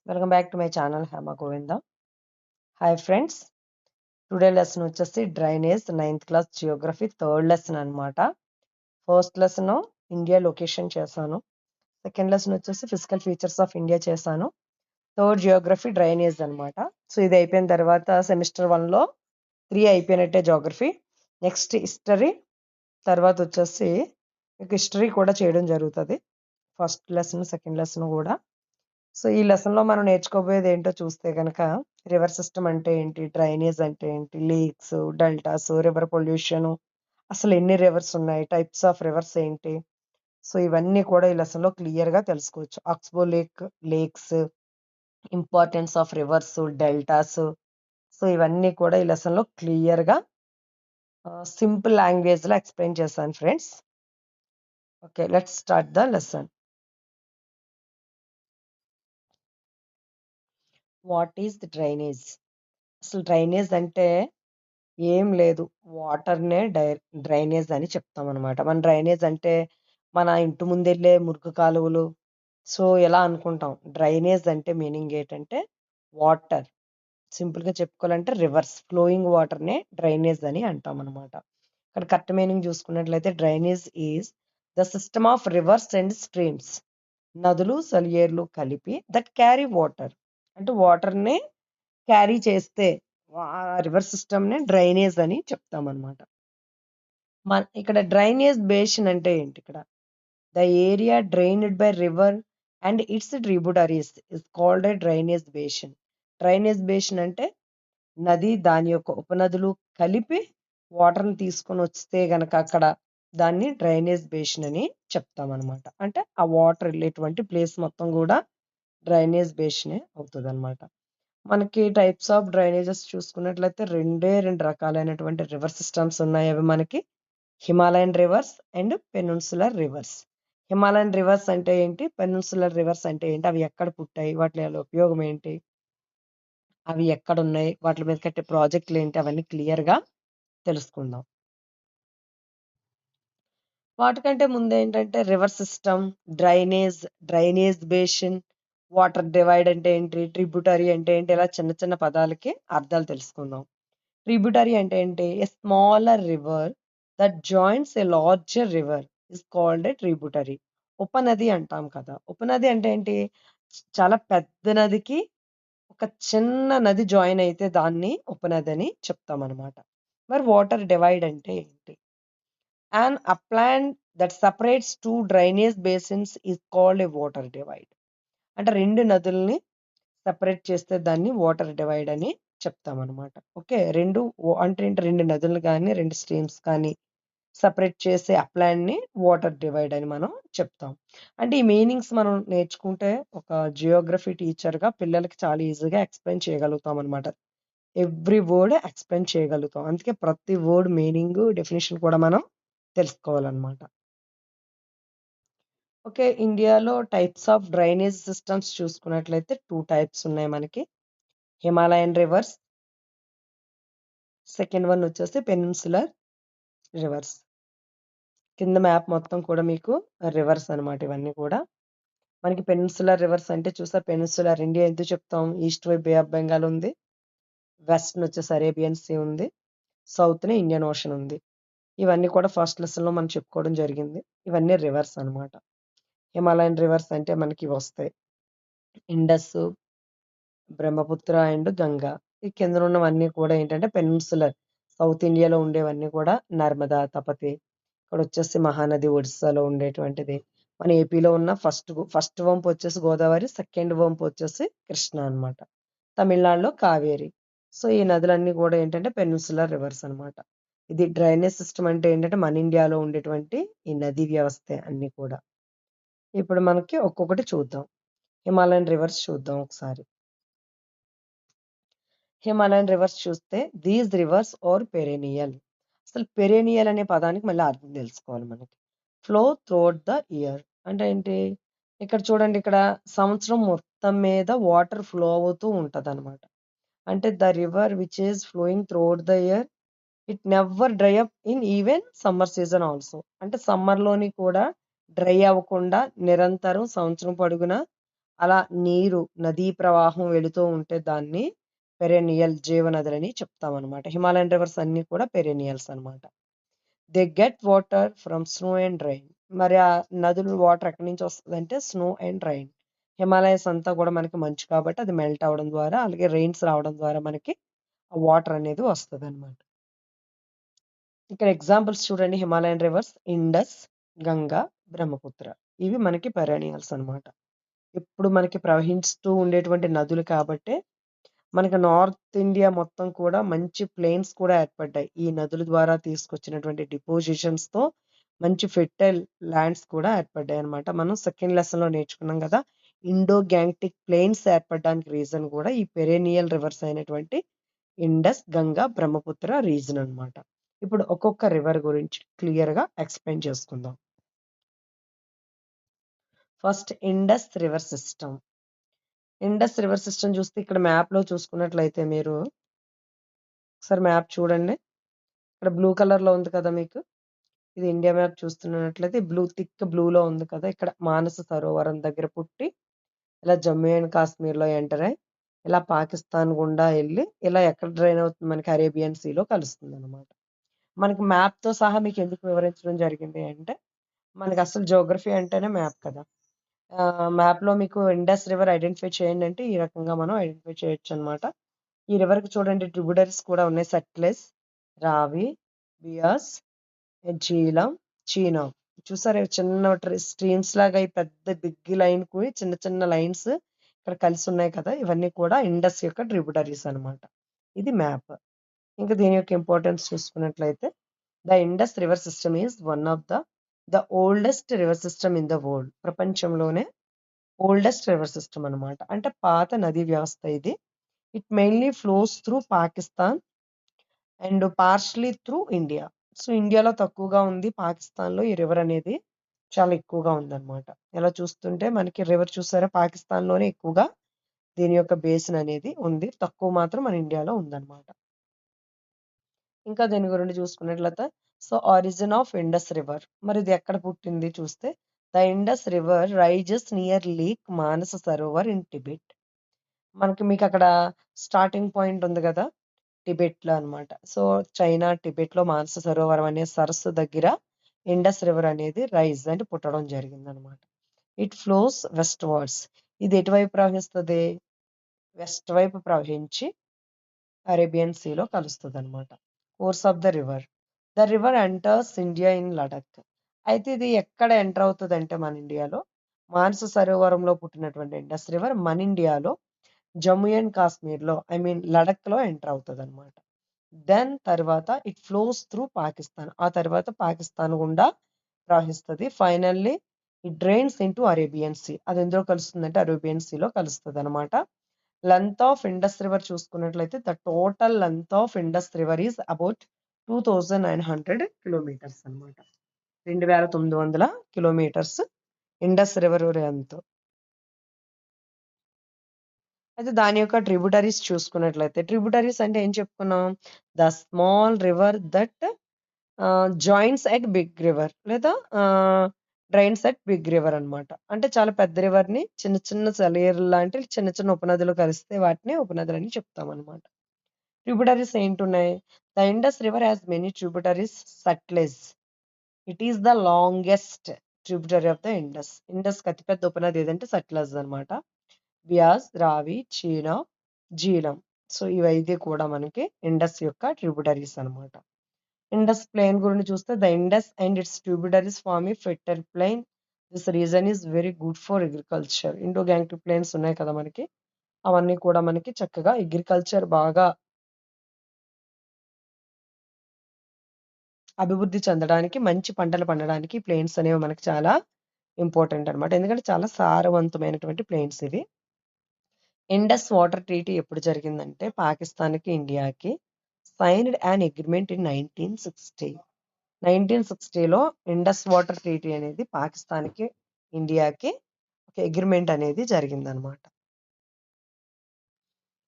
Welcome back to my channel Hema Govinda. Hi friends, today lesson వచ్చేసి drainage 9th class geography third lesson అనమాట. First lesson India location చేశాను, second lesson వచ్చేసి physical features of India చేశాను, third geography drainage అనమాట. So ఇది అయిపోయిన తర్వాత semester 1లో 3 అయిపోయినట్టే జియోగ్రఫీ. నెక్స్ట్ హిస్టరీ, తర్వాత వచ్చేసి మీకు హిస్టరీ కూడా చేయడం జరుగుతుంది, ఫస్ట్ లెసన్ సెకండ్ లెసన్ కూడా. సో ఈ లెసన్లో మనం నేర్చుకోబోయేది ఏంటో చూస్తే కనుక రివర్ సిస్టమ్ అంటే ఏంటి, డ్రైనేజ్ అంటే ఏంటి, లేక్స్, డెల్టాస్, రివర్ పొల్యూషన్, అసలు ఎన్ని రివర్స్ ఉన్నాయి, టైప్స్ ఆఫ్ రివర్స్ ఏంటి, సో ఇవన్నీ కూడా ఈ లెసన్లో క్లియర్గా తెలుసుకోవచ్చు. Oxbow lakes, importance of reverse, deltas, so ఇవన్నీ కూడా ఈ లెసన్లో క్లియర్గా సింపుల్ లాంగ్వేజ్లో ఎక్స్ప్లెయిన్ చేశాను friends. Okay, let's start the lesson. What is the drainage? అసలు డ్రైనేజ్ అంటే ఏం లేదు, వాటర్నే డ్రైనేజ్ అని చెప్తాం అనమాట. మన డ్రైనేజ్ అంటే మన ఇంటి ముందెళ్ళే మురుగు కాలువలు, సో ఎలా అనుకుంటాం. డ్రైనేజ్ అంటే మీనింగ్ ఏంటంటే వాటర్, సింపుల్గా చెప్పుకోవాలంటే రివర్స్ ఫ్లోయింగ్ వాటర్నే డ్రైనేజ్ అని అంటాం అనమాట. ఇక్కడ కరెక్ట్ మీనింగ్ చూసుకున్నట్లయితే drainage is the system of reverse and streams, నదులు సెలయేర్లు కలిపి దట్ క్యారీ వాటర్, అంటే వాటర్ని క్యారీ చేస్తే రివర్ సిస్టమ్ని డ్రైనేజ్ అని చెప్తాం అనమాట. ఇక్కడ డ్రైనేజ్ బేసిన్ అంటే ఏంటి, ఇక్కడ the area drained by river and its tributaries is called a drainage basin. Drainage basin అంటే నది దాని యొక్క ఉపనదులు కలిపి వాటర్ని తీసుకొని వస్తే గనక అక్కడ దాన్ని డ్రైనేజ్ బేసిన్ అని చెప్తాం అనమాట. అంటే ఆ వాటర్ వెళ్ళేటువంటి ప్లేస్ మొత్తం కూడా డ్రైనేజ్ బేసినే అవుతుంది అనమాట. మనకి టైప్స్ ఆఫ్ డ్రైనేజెస్ చూసుకున్నట్లయితే రెండు రకాలైనటువంటి రివర్ సిస్టమ్స్ ఉన్నాయి. అవి మనకి Himalayan rivers and peninsular reverse. Himalayan reverse అంటే ఏంటి, పెనిన్సులర్ రివర్స్ అంటే ఏంటి, అవి ఎక్కడ పుట్టాయి, వాటి వల్ల ఉపయోగం ఏంటి, అవి ఎక్కడ ఉన్నాయి, వాటి మీద కట్టే ప్రాజెక్టులు ఏంటి, అవన్నీ క్లియర్గా తెలుసుకుందాం. వాటికంటే ముందు ఏంటంటే river system, drainage basin, water divide అంటే ఏంటి, ట్రిబ్యూటరీ అంటే ఏంటి, ఇలా చిన్న చిన్న పదాలకి అర్థాలు తెలుసుకుందాం. ట్రిబ్యూటరీ అంటే ఏంటి, a smaller river that joins A larger river is called a tributary. ఉపనది అంటాం కదా, ఉపనది అంటే ఏంటి, చాలా పెద్ద నదికి ఒక చిన్న నది జాయిన్ అయితే దాన్ని ఉపనది అని చెప్తాం అనమాట. మరి వాటర్ డివైడ్ అంటే ఏంటి, an upland that separates two drainage basins is called a water divide. అంటే రెండు నదుల్ని సెపరేట్ చేస్తే దాన్ని వాటర్ డివైడ్ అని చెప్తామన్నమాట. ఓకే, అంటే రెండు నదులు కానీ రెండు స్ట్రీమ్స్ కానీ సపరేట్ చేసే అప్లాండ్ని వాటర్ డివైడ్ అని మనం చెప్తాం. అంటే ఈ మీనింగ్స్ మనం నేర్చుకుంటే ఒక జియోగ్రఫీ టీచర్గా పిల్లలకి చాలా ఈజీగా ఎక్స్ప్లెయిన్ చేయగలుగుతాం అనమాట. ఎవ్రీ వర్డ్ ఎక్స్ప్లెయిన్ చేయగలుగుతాం, అందుకే ప్రతి వర్డ్ మీనింగ్ డెఫినేషన్ కూడా మనం తెలుసుకోవాలన్నమాట. ఓకే, ఇండియాలో టైప్స్ ఆఫ్ డ్రైనేజ్ సిస్టమ్స్ చూసుకున్నట్లయితే 2 టైప్స్ ఉన్నాయి మనకి. హిమాలయన్ రివర్స్, సెకండ్ వన్ వచ్చేసి పెనిన్సులర్ రివర్స్. కింద మ్యాప్ మొత్తం కూడా మీకు రివర్స్ అనమాట. ఇవన్నీ కూడా మనకి పెనిన్సులర్ రివర్స్ అంటే చూసారు, పెనిన్సులర్ ఇండియా ఎందుకు చెప్తాం, ఈస్ట్ వైపు బే ఆఫ్ బెంగాల్ ఉంది, వెస్ట్ వచ్చేసి అరేబియన్ సీ ఉంది, సౌత్ని ఇండియన్ ఓషన్ ఉంది. ఇవన్నీ కూడా ఫస్ట్ లెసన్లో మనం చెప్పుకోవడం జరిగింది. ఇవన్నీ రివర్స్ అనమాట. హిమాలయన్ రివర్స్ అంటే మనకి వస్తాయి ఇండస్, బ్రహ్మపుత్ర అండ్ గంగా. ఈ కింద ఉన్నవన్నీ కూడా ఏంటంటే పెనిన్సులర్, సౌత్ ఇండియాలో ఉండేవన్నీ కూడా నర్మదా, తపతి. ఇక్కడ వచ్చేసి మహానది ఒడిస్సాలో ఉండేటువంటిది. మన ఏపీలో ఉన్న ఫస్ట్ వంపు వచ్చేసి గోదావరి, సెకండ్ వంపు వచ్చేసి కృష్ణ అనమాట. తమిళనాడులో కావేరి. సో ఈ నదులన్నీ కూడా ఏంటంటే పెనిన్సులర్ రివర్స్ అనమాట. ఇది డ్రైనేజ్ సిస్టమ్ అంటే ఏంటంటే మన ఇండియాలో ఉండేటువంటి ఈ నదీ వ్యవస్థ అన్ని కూడా. ఇప్పుడు మనకి ఒక్కొక్కటి చూద్దాం. హిమాలయన్ రివర్స్ చూద్దాం ఒకసారి. హిమాలయన్ రివర్స్ చూస్తే దీస్ రివర్స్ ఆర్ పెరేనియల్. అసలు పెరేనియల్ అనే పదానికి మళ్ళీ అర్థం తెలుసుకోవాలి మనకి. ఫ్లో త్రూఅవుట్ ద ఇయర్ అంటే ఏంటి, ఇక్కడ చూడండి, ఇక్కడ సంవత్సరం మొత్తం మీద వాటర్ ఫ్లో అవుతూ ఉంటుంది అనమాట. అంటే the river which is flowing throughout the year, it never dry up in even summer season also. అంటే సమ్మర్లోని కూడా డ్రై అవ్వకుండా నిరంతరం సంవత్సరం పొడుగునా అలా నీరు నదీ ప్రవాహం వెళుతూ ఉంటే దాన్ని పెరెనియల్ జీవనదులని చెప్తామన్నమాట. హిమాలయన్ రివర్స్ అన్నీ కూడా పెరెనియల్స్ అన్నమాట. They get water from snow and rain. మరి ఆ నదులు వాటర్ ఎక్కడి నుంచి వస్తదంటే స్నో అండ్ రైన్. హిమాలయస్ అంతా కూడా మనకి మంచు కాబట్టి అది మెల్ట్ అవ్వడం ద్వారా, అలాగే రెయిన్స్ రావడం ద్వారా మనకి ఆ వాటర్ అనేది వస్తదన్నమాట. ఇక్కడ ఎగ్జాంపుల్స్ చూడండి. Himalayan reverse Indus, Ganga, Brahmaputra. ఇవి మనకి పెరెనియల్స్ అన్నమాట. ఇప్పుడు మనకి ప్రవహిస్తూ ఉండేటువంటి నదులు కాబట్టే మనకి నార్త్ ఇండియా మొత్తం కూడా మంచి ప్లెయిన్స్ కూడా ఏర్పడ్డాయి. ఈ నదుల ద్వారా తీసుకొచ్చినటువంటి డిపోజిషన్స్‌తో మంచి ఫెర్టైల్ ల్యాండ్స్ కూడా ఏర్పడ్డాయన్నమాట. మనం సెకండ్ లెసన్‌లో నేర్చుకున్నాం గదా! ఇండో గ్యాంగ్టిక్ ప్లెయిన్స్ ఏర్పడడానికి రీజన్ కూడా ఈ పెరెనియల్ రివర్స్ అయినటువంటి ఇండస్, గంగా, బ్రహ్మపుత్ర రీజన్ అన్నమాట. ఇప్పుడు ఒక్కొక్క రివర్ గురించి క్లియర్‌గా ఎక్స్‌ప్లెయిన్ చేసుకుందాం. First Indus river system. Indus river system చూస్తే ఇక్కడ మ్యాప్‌లో చూసుకున్నట్లయితే మీరు ఒకసారి మ్యాప్ చూడండి. ఇక్కడ బ్లూ కలర్‌లో ఉంది కదా మీకు. ఇది ఇండియా మ్యాప్ చూస్తున్నట్లయితే థిక్ బ్లూలో ఉంది కదా! ఇక్కడ మానస సరోవరం దగ్గర పుట్టి, ఇలా జమ్మూ అండ్ కాశ్మీర్‌లో ఎంటర్ అయ్యి, ఇలా పాకిస్తాన్ గుండా ఎళ్లి, ఇలా ఎక్కడ డ్రైన్ అవుతుంది మనకి అరేబియన్ సీలో కలుస్తుందన్నమాట. మనకి మ్యాప్‌తో సహా మీకు ఎందుకు వివరించడం జరిగింది అంటే, మనకి అసలు జియోగ్రఫీ అంటేనే మ్యాప్ కదా! మ్యాప్‌లో మీకు ఇండస్ రివర్ ఐడెంటిఫై చేయండి అంటే, ఈ రకంగా మనం ఐడెంటిఫై చేయొచ్చనమాట. ఈ రివర్‌కి చూడండి ట్రిబ్యూటరీస్ కూడా ఉన్నాయి. సట్లెజ్, రావి, బియాస్, జీలం, చీనాబ్. చూసారా ఇవి చిన్న స్ట్రీమ్స్ లాగా ఈ పెద్ద బిగ్ లైన్‌కి చిన్న చిన్న లైన్స్ ఇక్కడ కలిసి ఉన్నాయి కదా! ఇవన్నీ కూడా ఇండస్ యొక్క ట్రిబ్యూటరీస్ అనమాట. ఇది మ్యాప్. ఇంకా దీని యొక్క ఇంపార్టెన్స్ చూసుకున్నట్లయితే, the Indus river system is one of the oldest river system in the world. ప్రపంచంలోనే ఓల్డెస్ట్ రివర్ సిస్టమ్ అనమాట. అంటే పాత నదీ వ్యవస్థ ఇది. It mainly flows through Pakistan and partially through India. So, ఇండియాలో తక్కువగా ఉంది. పాకిస్తాన్‌లో ఈ రివర్ అనేది చాలా ఎక్కువగా ఉందన్నమాట. ఇలా చూస్తుంటే మనకి రివర్ చూసారా పాకిస్తాన్‌లోనే ఎక్కువగా దీని యొక్క బేసిన్ అనేది ఉంది. తక్కువ మాత్రం మన ఇండియాలో ఉందన్నమాట. ఇంకా దీని గురించి చూసుకున్నట్లయితే ఆరిజిన్ ఆఫ్ ఇండస్ రివర్. మరి ఇది ఎక్కడ పుట్టింది చూస్తే, the Indus river rises near lake Manasa Sarovar in Tibet. మీకక్కడ స్టార్టింగ్ పాయింట్ ఉంది గదా! టిబెట్‌లో అన్నమాట. చైనా, టిబెట్‌లో మానస సరోవరం అనే సరస్సు దగ్గర ఇండస్ రివర్ అనేది అంటే పుట్టడం జరిగిందనమాట. It flows westwards. ఇది ఎటువైపు ప్రవహిస్తది? వెస్ట్ వైపు ప్రవహించి అరేబియన్ సీలో కలుస్తదనమాట. Course of the river. The river enters India in Ladakh. అయితే ఇది ఎక్కడ ఎంటర్ అవుతదంటే మన ఇండియాలో, మానస సరోవరంలో పుట్టినటువంటి ఇండస్ రివర్ మన ఇండియాలో జమ్మూ అండ్ కాశ్మీర్‌లో లడఖ్‌లో ఎంటర్ అవుతదనమాట. దెన్ తర్వాత ఇట్ ఫ్లోస్ త్రూ పాకిస్తాన్. ఆ తర్వాత పాకిస్తాన్ గుండా ప్రవహిస్తది. Finally it drains into Arabian sea. అది ఎందులో కలుస్తుందంటే అరేబియన్ సీలో కలుస్తదనమాట. లెంత్ ఆఫ్ ఇండస్ రివర్ చూసుకున్నట్లయితే the total length of Indus river is about 2900 kilometres అనమాట. 2900 కిలోమీటర్స్ ఇండస్ రివర్ లెంత్. అయితే దాని యొక్క ట్రిబ్యూటరీస్ చూసుకున్నట్లయితే, ట్రిబ్యూటరీస్ అంటే ఏం చెప్పుకున్నాం? The small river that joins at big river లేదా డ్రైన్స్ ఎట్ బిగ్ రివర్ అన్నమాట. అంటే చాలా పెద్ద రివర్‌ని చిన్న చిన్న సెలయేరు లాంటి చిన్న చిన్న ఉపనదులు కలిస్తే వాటిని ఉపనదులని చెప్తామన్నమాట. ట్రిబ్యూటరీస్ ఏంటున్నాయి? The Indus river has many tributaries. Sutlej. It is the longest tributary of the Indus. ఇండస్‌కి అతిపెద్ద ఉపనది ఏదంటే సట్లెజ్ అన్నమాట. బ్యాస్, రావి, చీనా, జీలం. ఇవైతే కూడా మనకి ఇండస్ యొక్క ట్రిబ్యూటరీస్ అన్నమాట. ఇండస్ ప్లెయిన్ గురించి చూస్తే the Indus and its tributaries form a fertile plain. This region is very good for agriculture. Indo Gangetic plains ఉన్నాయి కదా మనకి. అవన్నీ కూడా మనకి చక్కగా అగ్రికల్చర్ బాగా అభివృద్ధి చెందడానికి, మంచి పంటలు పండడానికి ప్లెయిన్స్ అనేవి మనకి చాలా ఇంపార్టెంట్ అన్నమాట. ఎందుకంటే చాలా సారవంతమైనటువంటి ప్లెయిన్స్ ఇవి. ఇండస్ వాటర్ ట్రీటీ ఎప్పుడు జరిగిందంటే పాకిస్తాన్‌కి, ఇండియాకి సైన్డ్ యాన్ అగ్రీమెంట్ ఇన్ 1960. 1960లో ఇండస్ వాటర్ ట్రీటీ అనేది పాకిస్తాన్‌కి, ఇండియాకి ఒక అగ్రీమెంట్ అనేది జరిగిందనమాట.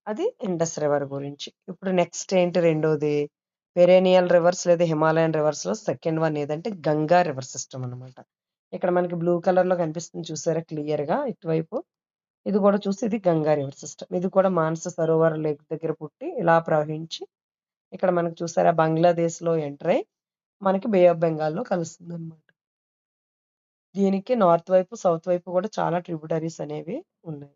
అది ఇండస్ రివర్ గురించి. ఇప్పుడు నెక్స్ట్ ఏంటి రెండోది? పెరేనియల్ రివర్స్ లేదా హిమాలయన్ రివర్స్‌లో సెకండ్ వన్ ఏదంటే గంగా రివర్ సిస్టమ్ అనమాట. ఇక్కడ మనకి బ్లూ కలర్‌లో కనిపిస్తుంది చూసారా క్లియర్‌గా ఇటువైపు. ఇది కూడా చూస్తే ఇది గంగా రివర్ సిస్టమ్. ఇది కూడా మానస సరోవర్ లేక్ దగ్గర పుట్టి ఇలా ప్రవహించి ఇక్కడ మనకు చూసారా బంగ్లాదేశ్లో ఎంటర్ అయ్యి మనకి బే ఆఫ్ బెంగాల్లో కలుస్తుంది అనమాట. దీనికి నార్త్ వైపు సౌత్ వైపు కూడా చాలా ట్రిబ్యూటరీస్ అనేవి ఉన్నాయి.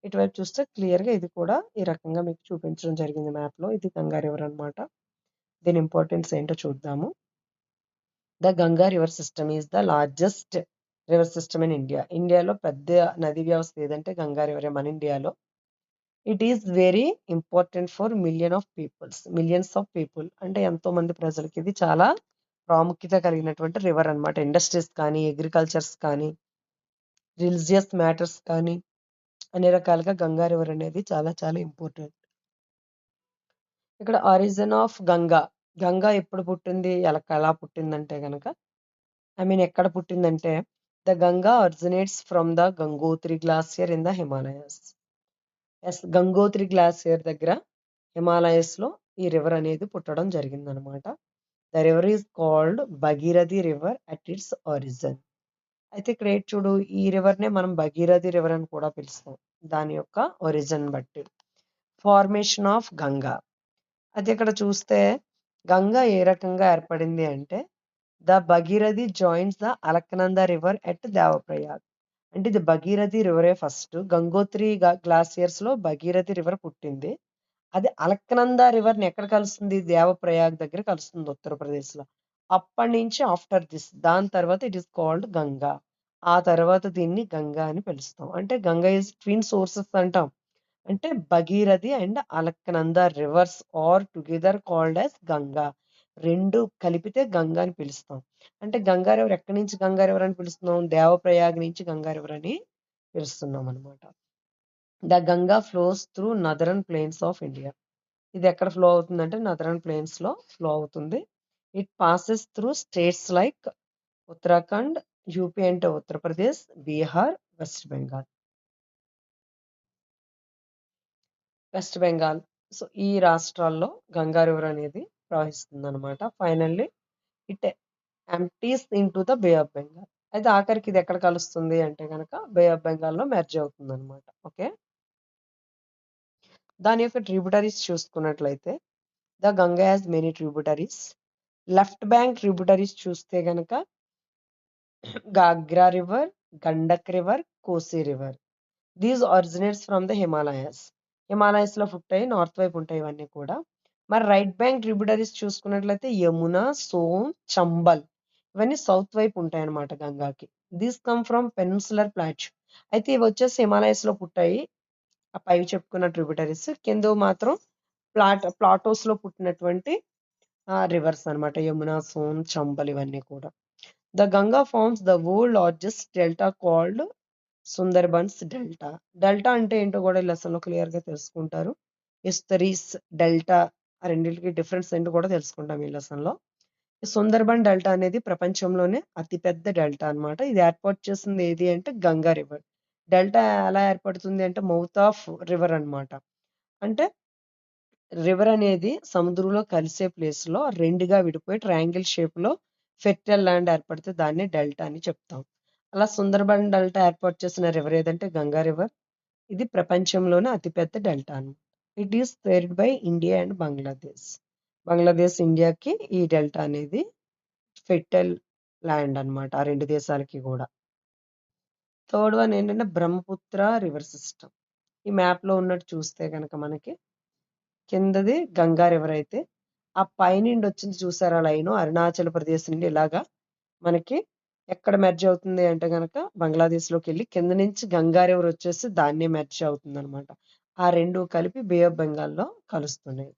ఇటువైపు చూస్తే క్లియర్గా ఇది కూడా ఈ రకంగా మీకు చూపించడం జరిగింది మ్యాప్లో. ఇది గంగా రివర్ అనమాట. దీని ఇంపార్టెన్స్ ఏంటో చూద్దాము. The Ganga river system is the largest river system in India. ఇండియాలో పెద్ద నది వ్యవస్థ ఏదంటే గంగా రివరే మన ఇండియాలో. It is very important for millions of people అంటే ఎంతో మంది ప్రజలకి ఇది చాలా ప్రాముఖ్యత కలిగినటువంటి రివర్ అనమాట. ఇండస్ట్రీస్ కానీ అగ్రికల్చర్స్ కానీ రిలీజియస్ మ్యాటర్స్ కానీ అన్ని రకాలుగా గంగా రివర్ అనేది చాలా చాలా ఇంపార్టెంట్. ఇక్కడ ఆరిజిన్ ఆఫ్ గంగా. గంగా ఎప్పుడు పుట్టింది ఎలా పుట్టిందంటే కనుక ఎక్కడ పుట్టిందంటే the Ganga originates from the Gangotri glacier in the Himalayas. Gangotri glacier దగ్గర హిమాలయస్ లో ఈ రివర్ అనేది పుట్టడం జరిగిందనమాట. The river is called Bhagirathi river at its origin. అయితే ఇక్కడ చూడు ఈ రివర్ నే మనం భగీరథి రివర్ అని కూడా పిలుస్తాం దాని యొక్క ఒరిజిన్ బట్టి. Formation of Ganga. అది ఇక్కడ చూస్తే గంగా ఏ రకంగా ఏర్పడింది అంటే the Bhagirathi joins the Alaknanda river at Devprayag. అంటే ఇది భగీరథి రివరే ఫస్ట్. గంగోత్రి గ్లాసియర్స్ లో భగీరథి రివర్ పుట్టింది. అది అలకనంద రివర్ ని ఎక్కడ కలుస్తుంది దేవప్రయాగ్ దగ్గర కలుస్తుంది ఉత్తరప్రదేశ్ లో. అప్పటి నుంచి ఆఫ్టర్ దిస్ దాని తర్వాత ఇట్ ఈస్ కాల్డ్ గంగా. ఆ తర్వాత దీన్ని గంగా అని పిలుస్తాం. అంటే గంగా ఇస్ ట్విన్ సోర్సెస్ అంటాం. అంటే Bhagirathi and Alaknanda rivers are together called as Ganga. రెండు కలిపితే గంగా అని పిలుస్తాం. అంటే గంగా రివర్ ఎక్కడి నుంచి గంగా రివర్ అని పిలుస్తున్నాం దేవప్రయాగ్ నుంచి గంగా రివర్ అని పిలుస్తున్నాం అనమాట. The Ganga flows through northern plains of India. ఇది ఎక్కడ ఫ్లో అవుతుందంటే నదరన్ ప్లేన్స్ లో ఫ్లో అవుతుంది. It passes through states like Uttarakhand, UP అంటే ఉత్తరప్రదేశ్, బీహార్, వెస్ట్ బెంగాల్. సో ఈ రాష్ట్రాల్లో గంగా రివర్ అనేది ప్రవహిస్తుంది అనమాట. Finally it empties into the bay of Bengal. అయితే ఆఖరికి ఇది ఎక్కడ కలుస్తుంది అంటే కనుక బే ఆఫ్ బెంగాల్లో మెర్జ్ అవుతుంది అనమాట. ఓకే, దాని యొక్క ట్రిబ్యూటరీస్ చూసుకున్నట్లయితే the Ganga has many tributaries. Left bank tributaries చూస్తే గనక గాగ్రా రివర్, గండక్ రివర్, కోసి river. These originates from the Himalayas. Himalayas లో పుట్టాయి, నార్త్ వైపు ఉంటాయి ఇవన్నీ కూడా. మరి రైట్ బ్యాంక్ ట్రిబ్యూటరీస్ చూసుకున్నట్లయితే యమున, సోన్, చంబల్ ఇవన్నీ సౌత్ వైపు ఉంటాయి అన్నమాట గంగాకి. These come from peninsular plateau. అయితే ఇవి వచ్చేసి హిమాలయస్ లో పుట్టాయి ఆ పైవి చెప్పుకున్న ట్రిబ్యూటరీస్. కింద మాత్రం ప్లాటోస్ లో పుట్టినటువంటి రివర్స్ అన్నమాట. యమున, సోన్, చంబల్ ఇవన్నీ కూడా. The Ganga forms the world largest delta called Sundarbans delta. Delta అంటే ఏంటో కూడా ఈ లెసన్ లో క్లియర్ గా తెలుసుకుంటారు. ఎస్తరీస్, డెల్టా ఆ రెండింటికి డిఫరెన్స్ ఏంటో కూడా తెలుసుకుంటాం ఈ లెసన్ లో. సుందర్బన్ డెల్టా అనేది ప్రపంచంలోనే అతిపెద్ద డెల్టా అన్నమాట. ఇది ఏర్పాటు చేసింది ఏది అంటే గంగా రివర్. డెల్టా ఎలా ఏర్పడుతుంది అంటే మౌత్ ఆఫ్ రివర్ అన్నమాట. అంటే రివర్ అనేది సముద్రంలో కలిసే ప్లేస్ లో రెండుగా విడిపోయి ట్రయాంగిల్ షేప్ లో ఫెర్టైల్ ల్యాండ్ ఏర్పడితే దాన్ని డెల్టా అని చెప్తాం. అలా సుందర్బన్ డెల్టా ఏర్పాటు చేసిన రివర్ ఏదంటే గంగా రివర్. ఇది ప్రపంచంలోనే అతిపెద్ద డెల్టా అన్నమాట. It is shared by India and Bangladesh. Bangladesh ఇండియాకి ఈ డెల్టా అనేది ఫెర్టైల్ ల్యాండ్ అన్నమాట ఆ రెండు దేశాలకి కూడా. థర్డ్ వన్ ఏంటంటే బ్రహ్మపుత్ర రివర్ సిస్టమ్. ఈ మ్యాప్ లో ఉన్నట్టు చూస్తే కనుక మనకి కిందది గంగా రివర్ అయితే ఆ పైనుండి వచ్చింది చూసారా లైన్ అరుణాచల్ ప్రదేశ్ నుండి ఇలాగా మనకి ఎక్కడ మెర్జ్ అవుతుంది అంటే కనుక బంగ్లాదేశ్ లోకి వెళ్ళి కింద నుంచి గంగా రివర్ వచ్చేసి దాన్ని మెర్జ్ అవుతుంది అనమాట. ఆ రెండు కలిపి బే ఆఫ్ బెంగాల్లో కలుస్తున్నాయి.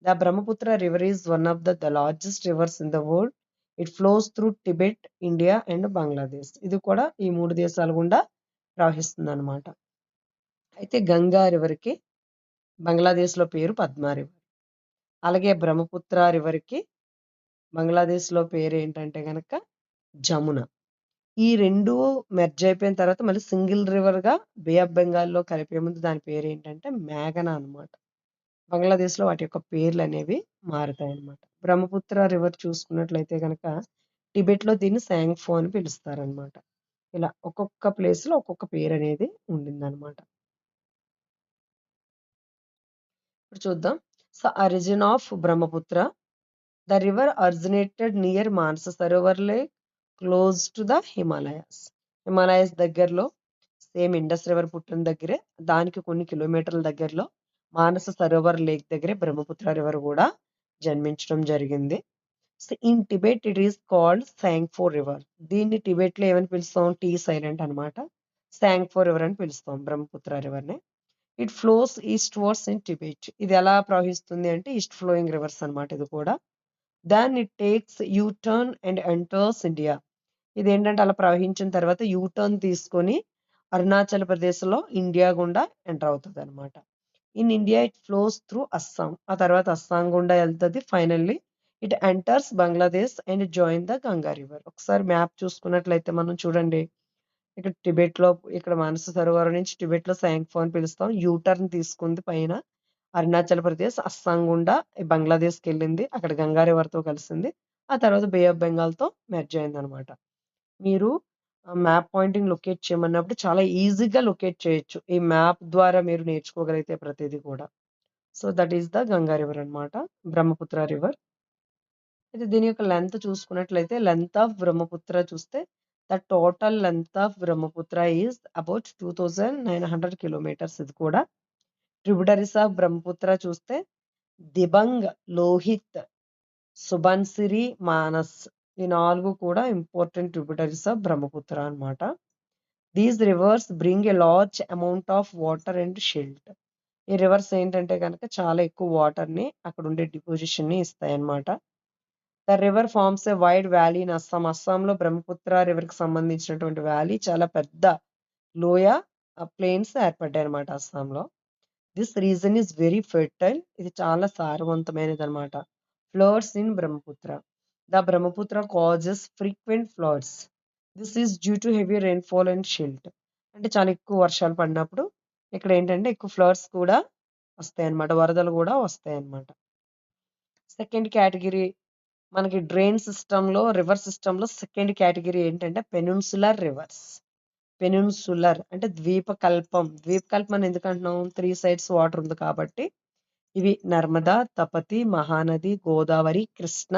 The Brahmaputra river is one of the largest rivers in the world. It flows through Tibet, India and Bangladesh. ఇది కూడా ఈ మూడు దేశాల గుండా ప్రవహిస్తుంది అనమాట. అయితే గంగా రివర్ కి బంగ్లాదేశ్ లో పేరు పద్మా రివర్. అలాగే బ్రహ్మపుత్ర రివర్ కి బంగ్లాదేశ్ లో పేరు ఏంటంటే గనక జమున. ఈ రెండు మెర్జ్ అయిపోయిన తర్వాత మళ్ళీ సింగిల్ రివర్ గా బే ఆఫ్ బెంగాల్లో కలిపే ముందు దాని పేరు ఏంటంటే మేఘన అనమాట. బంగ్లాదేశ్ లో వాటి యొక్క పేర్లు అనేవి మారుతాయి అనమాట. బ్రహ్మపుత్ర రివర్ చూసుకున్నట్లయితే కనుక టిబెట్ లో దీన్ని శాంగ్ఫో అని పిలుస్తారనమాట. ఇలా ఒక్కొక్క ప్లేస్‌లో ఒక్కొక్క పేరనేది ఉండిందనమాట. ఇప్పుడు చూద్దాం. Origin of Brahmaputra. The river originated near Manasa Sarovar lake close to the Himalayas. Himalayas దగ్గరలో సేమ్ ఇండస్ రివర్ పుట్టిన దగ్గరే దానికి కొన్ని కిలోమీటర్ల దగ్గరలో మానస సరోవర్ లేక్ దగ్గరే బ్రహ్మపుత్ర రివర్ కూడా జన్మించడం జరిగింది. So in Tibet it is called Tsangpo river. దీన్ని టిబెట్లో ఏమని పిలుస్తాం? టీ సైలెంట్ అనమాట. సాంగ్ఫో రివర్ అని పిలుస్తాం బ్రహ్మపుత్ర రివర్ని. It flows eastwards in Tibet. ఇది ఎలా ప్రవహిస్తుంది అంటే ఈస్ట్ ఫ్లోయింగ్ రివర్స్ అనమాట ఇది కూడా. Than it takes you turn and enters India. ఇదేంటంటే అలా ప్రవహించిన తర్వాత యూ టర్న్ తీసుకొని అరుణాచల్ ప్రదేశ్లో ఇండియా గుండా ఎంటర్ అవుతుంది అనమాట. In India it flows through Assam. ఆ తర్వాత అస్సాం గుండా వెళ్తుంది. Finally it enters Bangladesh and join the Ganga river. ఒకసారి మ్యాప్ చూసుకున్నట్లయితే మనం చూడండి. ఇక్కడ టిబెట్లో ఇక్కడ మానస సరోవరం నుంచి టిబెట్లో సాంగ్ఫో అని పిలుస్తాం. యూ టర్న్ తీసుకుంది పైన అరుణాచల్ ప్రదేశ్, అస్సాం గుండా బంగ్లాదేశ్కి వెళ్ళింది. అక్కడ గంగా రివర్తో కలిసింది. ఆ తర్వాత బే ఆఫ్ బెంగాల్తో మెర్జ్ అయిందనమాట. మీరు మ్యాప్ పాయింటింగ్ లొకేట్ చేయమన్నప్పుడు చాలా ఈజీగా లొకేట్ చేయొచ్చు. ఈ మ్యాప్ ద్వారా మీరు నేర్చుకోగలిగితే ప్రతిదీ కూడా. So that is the Ganga river అనమాట. బ్రహ్మపుత్ర రివర్. అయితే దీని యొక్క లెంత్ చూసుకున్నట్లయితే లెంత్ ఆఫ్ బ్రహ్మపుత్ర చూస్తే the total length of Brahmaputra is about 2900 kilometres. ఇది కూడా ట్రిబ్యూటరీస్ ఆఫ్ బ్రహ్మపుత్ర చూస్తే దిబంగ్, లోహిత్, సుబన్సిరి, మానస్ ఈ 4 కూడా ఇంపార్టెంట్ ట్రిబ్యూటరీస్ ఆఫ్ బ్రహ్మపుత్ర అనమాట. These reverse bring a large amount of water and షిల్ట్. ఈ రివర్స్ ఏంటంటే కనుక చాలా ఎక్కువ వాటర్ని అక్కడ ఉండే డిపోజిషన్ని ఇస్తాయి అన్నమాట. The river forms a wide valley in Assam. అస్సాంలో బ్రహ్మపుత్ర రివర్కి సంబంధించినటువంటి వ్యాలీ చాలా పెద్ద లోయ ప్లేన్స్ ఏర్పడ్డాయి అనమాట అస్సాంలో. This region is very fertile. ఇది చాలా సారవంతమైనది అనమాట. Floods in Brahmaputra. The Brahmaputra causes frequent floods. This is due to heavy rainfall and షిల్ట్. అంటే చాలా ఎక్కువ వర్షాలు పడినప్పుడు ఇక్కడ ఏంటంటే ఎక్కువ ఫ్లడ్స్ కూడా వస్తాయి అన్నమాట. వరదలు కూడా వస్తాయి అన్నమాట. సెకండ్ కేటగిరీ మనకి డ్రైన్ సిస్టంలో రివర్ సిస్టంలో సెకండ్ కేటగిరీ ఏంటంటే పెనిన్సులర్ రివర్స్. పెనిన్సులర్ అంటే ద్వీపకల్పం. ద్వీపకల్పం అని ఎందుకు అంటున్నాం? 3 సైడ్స్ వాటర్ ఉంది కాబట్టి. ఇవి నర్మదా, తపతి, మహానది, గోదావరి, కృష్ణ,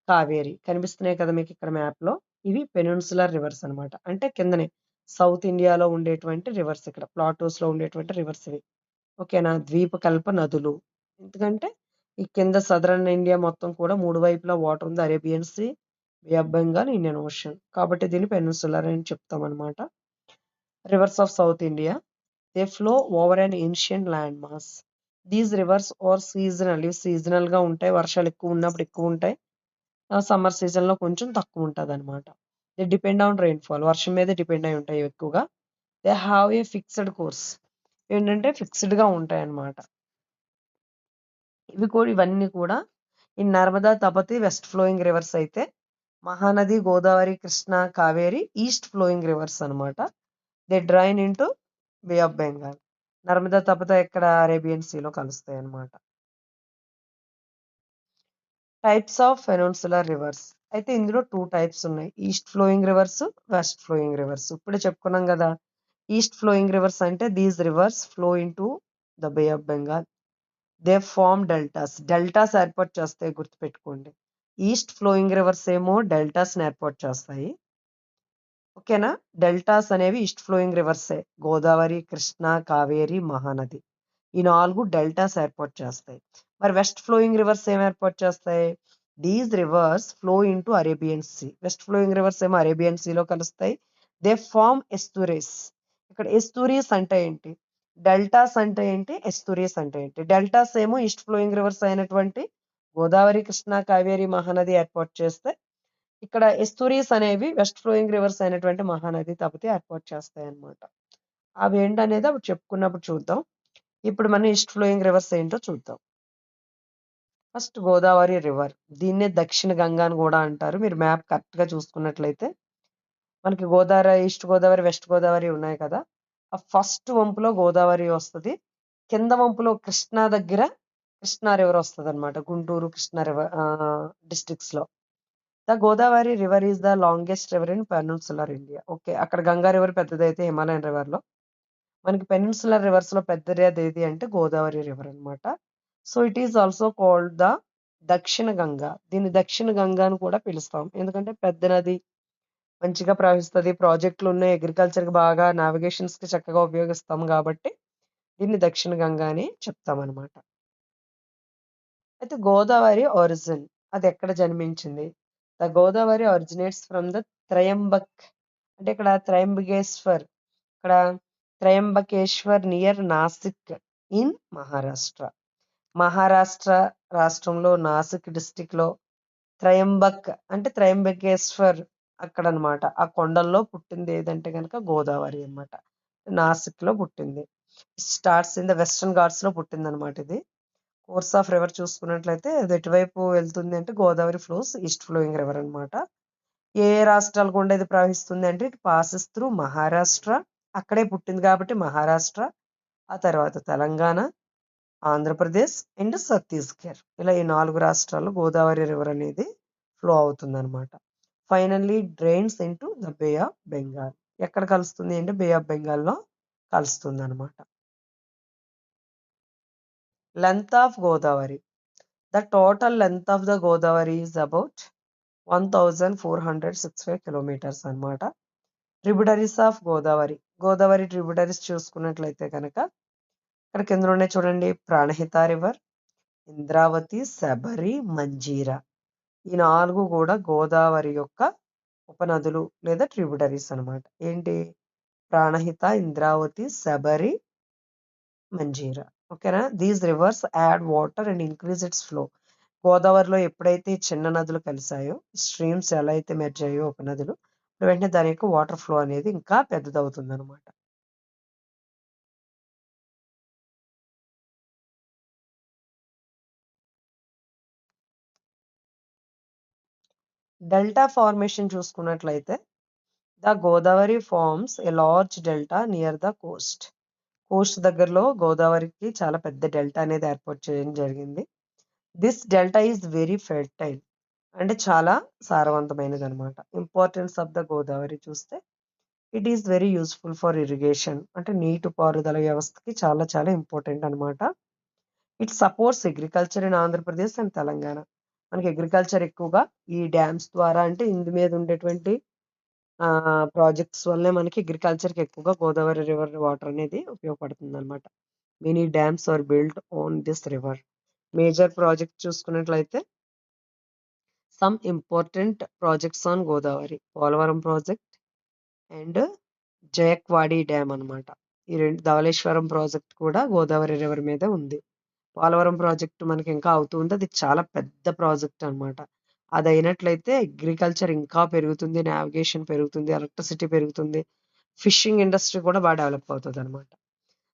కావేరి కనిపిస్తున్నాయి కదా మీకు ఇక్కడ మ్యాప్లో. ఇవి పెనిన్సులర్ రివర్స్ అనమాట. అంటే కిందనే సౌత్ ఇండియాలో ఉండేటువంటి రివర్స్, ఇక్కడ ప్లాటోస్లో ఉండేటువంటి రివర్స్ ఇవి. ఓకేనా? ద్వీపకల్ప నదులు. ఎందుకంటే ఈ కింద సదరన్ ఇండియా మొత్తం కూడా 3 వైపులా వాటర్ ఉంది. Arabian sea, bay of Bengal, Indian ocean. కాబట్టి దీన్ని పెనిన్సులర్ అని చెప్తాం అనమాట. Rivers of south India. They flow over an ancient land mass. These rivers are seasonal. ఇవి సీజనల్గా ఉంటాయి. వర్షాలు ఎక్కువ ఉన్నప్పుడు ఎక్కువ ఉంటాయి. సమ్మర్ సీజన్లో కొంచెం తక్కువ ఉంటుంది అనమాట. They depend on rainfall. వర్షం మీద డిపెండ్ అయి ఉంటాయి ఎక్కువగా. They have a fixed course. ఏంటంటే ఫిక్స్డ్గా ఉంటాయి అన్నమాట. ఇవన్నీ కూడా ఈ Narmada, Tapti west flowing rivers అయితే Mahanadi, Godavari, Krishna, Kaveri east flowing rivers అనమాట. They drain into bay of Bengal. Narmada, Tapti ఎక్కడ అరేబియన్ సీలో కలుస్తాయి అన్నమాట. Types of peninsular rivers. అయితే ఇందులో 2 టైప్స్ ఉన్నాయి. East flowing rivers, west flowing rivers. ఇప్పుడే చెప్పుకున్నాం కదా. ఈస్ట్ ఫ్లోయింగ్ రివర్స్ అంటే these rivers flow into the bay of Bengal. They form deltas. Deltas ఏర్పాటు చేస్తాయి, గుర్తుపెట్టుకోండి. ఈస్ట్ ఫ్లోయింగ్ రివర్స్ ఏమో డెల్టాస్ని ఏర్పాటు చేస్తాయి. ఓకేనా? డెల్టాస్ అనేవి ఈస్ట్ ఫ్లోయింగ్ రివర్సే. గోదావరి, కృష్ణ, కావేరి, మహానది ఈ 4 డెల్టాస్ ఏర్పాటు చేస్తాయి. మరి వెస్ట్ ఫ్లోయింగ్ రివర్స్ ఏం ఏర్పాటు చేస్తాయి? These rivers flow into Arabian sea. West flowing rivers ఏమో అరేబియన్ సీలో కలుస్తాయి. They form estuaries. ఇక్కడ ఎస్తూరీస్ అంటే ఏంటి? డెల్టాస్ అంటే ఏంటి? ఎస్తూరీస్ అంటే ఏంటి? డెల్టాస్ ఏమో ఈస్ట్ ఫ్లోయింగ్ రివర్స్ అయినటువంటి గోదావరి, కృష్ణ, కావేరి, మహానది ఏర్పాటు చేస్తే ఇక్కడ ఎస్తూరీస్ అనేవి వెస్ట్ ఫ్లోయింగ్ రివర్స్ అయినటువంటి మహానది, తపతి ఏర్పాటు చేస్తాయి అన్నమాట. అవి ఏంటనేది అప్పుడు చెప్పుకున్నప్పుడు చూద్దాం. ఇప్పుడు మనం ఈస్ట్ ఫ్లోయింగ్ రివర్స్ ఏంటో చూద్దాం. First Godavari river. దీన్నే దక్షిణ గంగా అని కూడా అంటారు. మీరు మ్యాప్ కరెక్ట్గా చూసుకున్నట్లయితే మనకి గోదావరి, ఈస్ట్ గోదావరి, వెస్ట్ గోదావరి ఉన్నాయి కదా. ఆ ఫస్ట్ వంపులో గోదావరి వస్తుంది. కింద వంపులో కృష్ణా దగ్గర కృష్ణా రివర్ వస్తుంది అనమాట. గుంటూరు, కృష్ణా రివర్ డిస్ట్రిక్ట్స్లో. The Godavari river is the longest river in peninsular India. Okay. అక్కడ గంగా రివర్ పెద్దదైతే హిమాలయన్ రివర్‌లో, మనకి పెనిన్సులర్ రివర్స్‌లో పెద్దది ఏది అంటే గోదావరి రివర్ అనమాట. So, it is also called the Dakshina Ganga. దీన్ని దక్షిణ గంగా అని కూడా పిలుస్తాం. ఎందుకంటే పెద్ద నది, మంచిగా ప్రవహిస్తది. ప్రాజెక్టులున్నాయి. అగ్రికల్చర్‌కి బాగా నావిగేషన్స్‌కి చక్కగా ఉపయోగిస్తాం గాబట్టి, దీన్ని దక్షిణ గంగా అని చెప్తామనమాట. అయితే గోదావరి ఒరిజిన్ అదెక్కడ జన్మించింది? The Godavari originates from the Trimbak, అంటే ఇక్కడ త్రయంబకేశ్వర్, ఇక్కడ త్రయంబకేశ్వర్ నియర్ నాసిక్ ఇన్ మహారాష్ట్ర. మహారాష్ట్ర రాష్ట్రంలో నాసిక్ డిస్ట్రిక్ట్‌లో త్రయంబక్ అంటే త్రయంబకేశ్వర్ అక్కడనమాట. ఆ కొండల్లో పుట్టింది ఏదంటే గనక గోదావరి అనమాట. నాసిక్‌లో పుట్టింది. స్టార్ట్స్ ఇన్ ద వెస్టర్న్ ఘాట్స్‌లో పుట్టిందనమాట ఇది. కోర్స్ ఆఫ్ రివర్ చూసుకున్నట్లయితే అది ఎటువైపు వెళ్తుంది అంటే Godavari flows east flowing river అనమాట. ఏ ఏ రాష్ట్రాల గుండా ఇది ప్రవహిస్తుంది అంటే ఇట్ పాసెస్ త్రూ మహారాష్ట్ర. అక్కడే పుట్టింది కాబట్టి మహారాష్ట్ర. ఆ తర్వాత తెలంగాణ, ఆంధ్రప్రదేశ్ అండ్ ఛత్తీస్‌గఢ్. ఇలా ఈ 4 రాష్ట్రాల్లో గోదావరి రివర్ అనేది ఫ్లో అవుతుందనమాట. Finally drains into the bay of Bengal. ఎక్కడ కలుస్తుంది అంటే బే ఆఫ్ బెంగాల్‌లో కలుస్తుందనమాట. Length of Godavari. The total length of the Godavari is about 1465 kilometres అనమాట. Tributaries of Godavari. Godavari tributaries చూసుకున్నట్లయితే కనుక ఇక్కడ కింద ఉన్నాయి చూడండి. ప్రాణహిత రివర్, ఇంద్రావతి, శబరి, మంజీరా. ఈ 4 కూడా గోదావరి యొక్క ఉపనదులు లేదా ట్రిబ్యూటరీస్ అనమాట. ఏంటి? ప్రాణహిత, ఇంద్రావతి, శబరి, మంజీరా. ఓకేనా? These reverse add water and increase it's flow. గోదావరిలో ఎప్పుడైతే ఈ చిన్న నదులు కలిసాయో, స్ట్రీమ్స్ ఎలా అయితే మెర్జ్ అయ్యాయో ఉపనదులు, వెంటనే దాని యొక్క వాటర్ ఫ్లో అనేది ఇంకా పెద్దదవుతుందనమాట. డెల్టా ఫార్మేషన్ చూసుకున్నట్లయితే the Godavari forms a large delta near the coast. Coast దగ్గరలో గోదావరికి చాలా పెద్ద డెల్టా అనేది ఏర్పాటు చేయడం జరిగింది. This delta is very fertile, అంటే చాలా సారవంతమైనది అనమాట. ఇంపార్టెన్స్ ఆఫ్ ద గోదావరి చూస్తే it is very useful for irrigation, అంటే నీటి పారుదల వ్యవస్థకి చాలా చాలా ఇంపార్టెంట్ అనమాట. It supports agriculture in Andhra Pradesh and Telangana. మనకి అగ్రికల్చర్ ఎక్కువగా ఈ డ్యామ్స్ ద్వారా, అంటే ఇందు మీద ఉండేటువంటి ప్రాజెక్ట్స్ వల్లే మనకి అగ్రికల్చర్కి ఎక్కువగా గోదావరి రివర్ వాటర్ అనేది ఉపయోగపడుతుంది అనమాట. Many dams are build on this river. Major project చూసుకున్నట్లయితే some important projects on Godavari: Polavaram project and Jayakwadi dam అనమాట. ఈ రెండు, ధవళేశ్వరం ప్రాజెక్ట్ కూడా గోదావరి రివర్ మీద ఉంది. పోలవరం ప్రాజెక్ట్ మనకి ఇంకా అవుతూ ఉంది. అది చాలా పెద్ద ప్రాజెక్ట్ అనమాట. అది అయినట్లయితే అగ్రికల్చర్ ఇంకా పెరుగుతుంది, నావిగేషన్ పెరుగుతుంది, ఎలక్ట్రిసిటీ పెరుగుతుంది, ఫిషింగ్ ఇండస్ట్రీ కూడా బాగా డెవలప్ అవుతుంది అనమాట.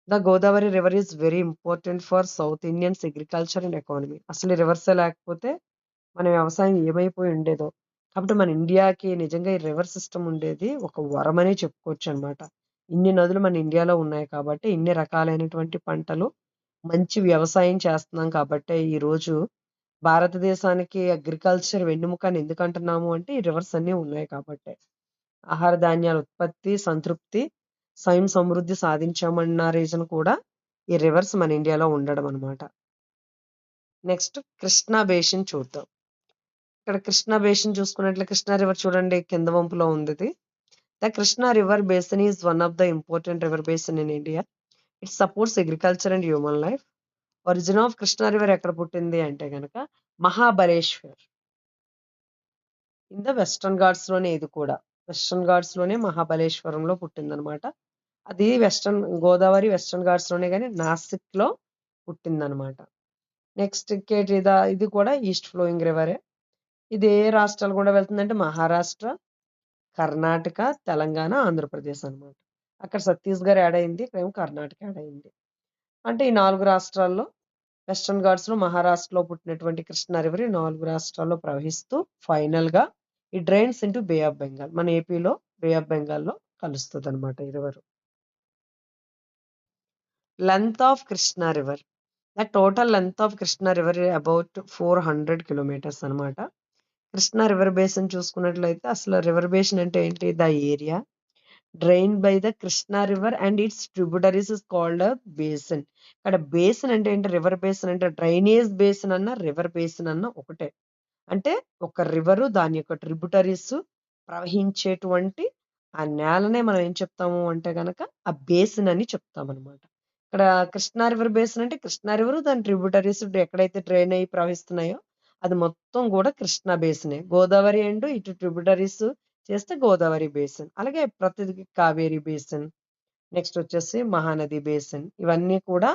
The Godavari river is very important for south Indians agriculture and economy. అసలు ఈ రివర్సే లేకపోతే మన వ్యవసాయం ఏమైపోయి ఉండేదో. కాబట్టి మన ఇండియాకి నిజంగా ఈ రివర్ సిస్టమ్ ఉండేది ఒక వరమనే చెప్పుకోవచ్చు అనమాట. ఇన్ని నదులు మన ఇండియాలో ఉన్నాయి కాబట్టి ఇన్ని రకాలైనటువంటి పంటలు, మంచి వ్యవసాయం చేస్తున్నాం కాబట్టే ఈరోజు భారతదేశానికి అగ్రికల్చర్ వెన్నెముక అని ఎందుకు అంటున్నాము అంటే ఈ రివర్స్ అన్నీ ఉన్నాయి కాబట్టే. ఆహార ధాన్యాల ఉత్పత్తి, సంతృప్తి, స్వయం సమృద్ధి సాధించామన్న రీజన్ కూడా ఈ రివర్స్ మన ఇండియాలో ఉండడం అనమాట. నెక్స్ట్ కృష్ణా బేసిన్ చూద్దాం. ఇక్కడ కృష్ణా బేసిన్ చూసుకున్నట్లయితే కృష్ణా రివర్ చూడండి కింద వంపులో ఉంది ఇది. The Krishna river basin is one of the important river basin in India. It supports agriculture and human life. Origin of Krishna river ఎక్కడ పుట్టింది అంటే గనక Mahabaleshwar in the western Ghats లోనే. ఇది కూడా వెస్టర్న్ ఘాట్స్ లోనే మహాబలేశ్వరంలో పుట్టిందనమాట. అది వెస్టర్న్ గోదావరి వెస్టర్న్ ఘాట్స్ లోనే కానీ నాసిక్ లో పుట్టిందనమాట. నెక్స్ట్ ఇంకేటి ఇది కూడా ఈస్ట్ ఫ్లోయింగ్ రివరే. ఇది ఏ రాష్ట్రాలు కూడా వెళ్తుందంటే మహారాష్ట్ర, కర్ణాటక, తెలంగాణ, ఆంధ్రప్రదేశ్ అనమాట. అక్కడ ఛత్తీస్గఢ్ యాడ్ అయింది, ఇక్కడేమో కర్ణాటక యాడ్ అయింది. అంటే ఈ 4 రాష్ట్రాల్లో వెస్టర్న్ ఘాట్స్‌లో మహారాష్ట్రలో పుట్టినటువంటి కృష్ణా రివర్ ఈ 4 రాష్ట్రాల్లో ప్రవహిస్తూ ఫైనల్‌గా ఈ drains into bay of Bengal. మన ఏపీలో బే ఆఫ్ బెంగాల్‌లో కలుస్తదనమాట ఈ రివర్. Length of Krishna river. The total length of Krishna river about 400 kilometres అనమాట. కృష్ణా రివర్ బేసిన్ చూసుకున్నట్లయితే అసలు రివర్ బేసిన్ అంటే ఏంటి? The area drain by the Krishna river and its tributaries is called a basin. ఇక్కడ బేసిన్ అంటే ఏంటి? రివర్ బేసిన్ అంటే డ్రైనేజ్ బేసిన్ అన్న రివర్ బేసిన్ అన్న ఒకటే. అంటే ఒక రివరు దాని యొక్క ట్రిబ్యూటరీస్ ప్రవహించేటువంటి ఆ నేలనే మనం ఏం చెప్తాము అంటే గనక ఆ బేసిన్ అని చెప్తామన్నమాట. ఇక్కడ కృష్ణా రివర్ బేసిన్ అంటే కృష్ణా రివర్ దాని ట్రిబ్యూటరీస్ ఎక్కడైతే డ్రైన్ అయ్యి ప్రవహిస్తున్నాయో అది మొత్తం కూడా కృష్ణా బేసినే. గోదావరి అండ్ ఇటు ట్రిబ్యూటరీస్ చేస్తే గోదావరి బేసిన్. అలాగే ప్రతిది కావేరి బేసిన్, నెక్స్ట్ వచ్చేసి మహానది బేసిన్. ఇవన్నీ కూడా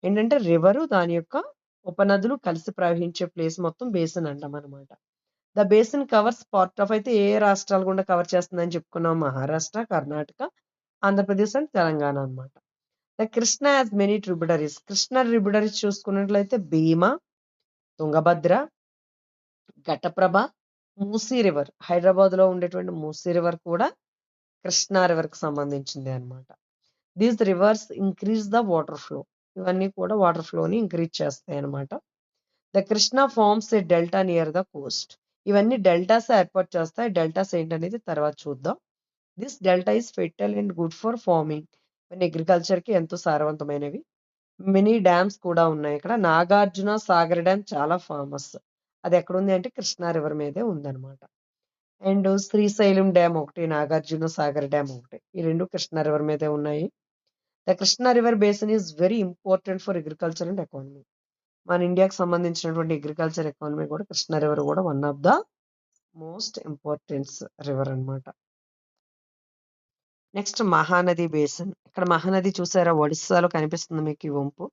ఏంటంటే రివరు దాని యొక్క ఉపనదులు కలిసి ప్రవహించే ప్లేస్ మొత్తం బేసిన్ అంటాం అనమాట. The basin covers part of అయితే ఏ రాష్ట్రాలు గుండా కవర్ చేస్తుందని చెప్పుకున్నాం? మహారాష్ట్ర, కర్ణాటక, ఆంధ్రప్రదేశ్ అండ్ తెలంగాణ అనమాట. The Krishna has many tributaries. Krishna tributaries చూసుకున్నట్లయితే భీమా, తుంగభద్ర, ఘటప్రభ, మూసీ రివర్. హైదరాబాద్ లో ఉండేటువంటి మూసీ రివర్ కూడా కృష్ణా రివర్ కి సంబంధించింది అనమాట. These rivers increase the water flow. ఇవన్నీ కూడా వాటర్ ఫ్లోని ఇంక్రీజ్ చేస్తాయి అనమాట. The Krishna forms a delta near the coast. ఇవన్నీ డెల్టాస్ ఏర్పాటు చేస్తాయి. డెల్టాస్ ఏంటనేది తర్వాత చూద్దాం. This delta is fertile and good for farming. ఇవన్నీ అగ్రికల్చర్ కి ఎంతో సారవంతమైనవి. మినీ డ్యామ్స్ కూడా ఉన్నాయి ఇక్కడ. నాగార్జున సాగర్ డ్యామ్ చాలా ఫేమస్. అది ఎక్కడుంది అంటే కృష్ణా రివర్ మీదే ఉందన్నమాట. అండ్ శ్రీశైలం డ్యామ్ ఒకటి, నాగార్జున సాగర్ డ్యామ్ ఒకటి. ఈ రెండు కృష్ణా రివర్ మీదే ఉన్నాయి. The Krishna river basin is very important for agriculture and economy. మన ఇండియాకి సంబంధించినటువంటి అగ్రికల్చర్ ఎకానమీ కూడా కృష్ణా రివర్ కూడా one of the most importance river అన్నమాట. Next Mahanadi basin. ఇక్కడ మహానది చూసారా? ఒడిస్సాలో కనిపిస్తుంది మీకు ఈ వంపు.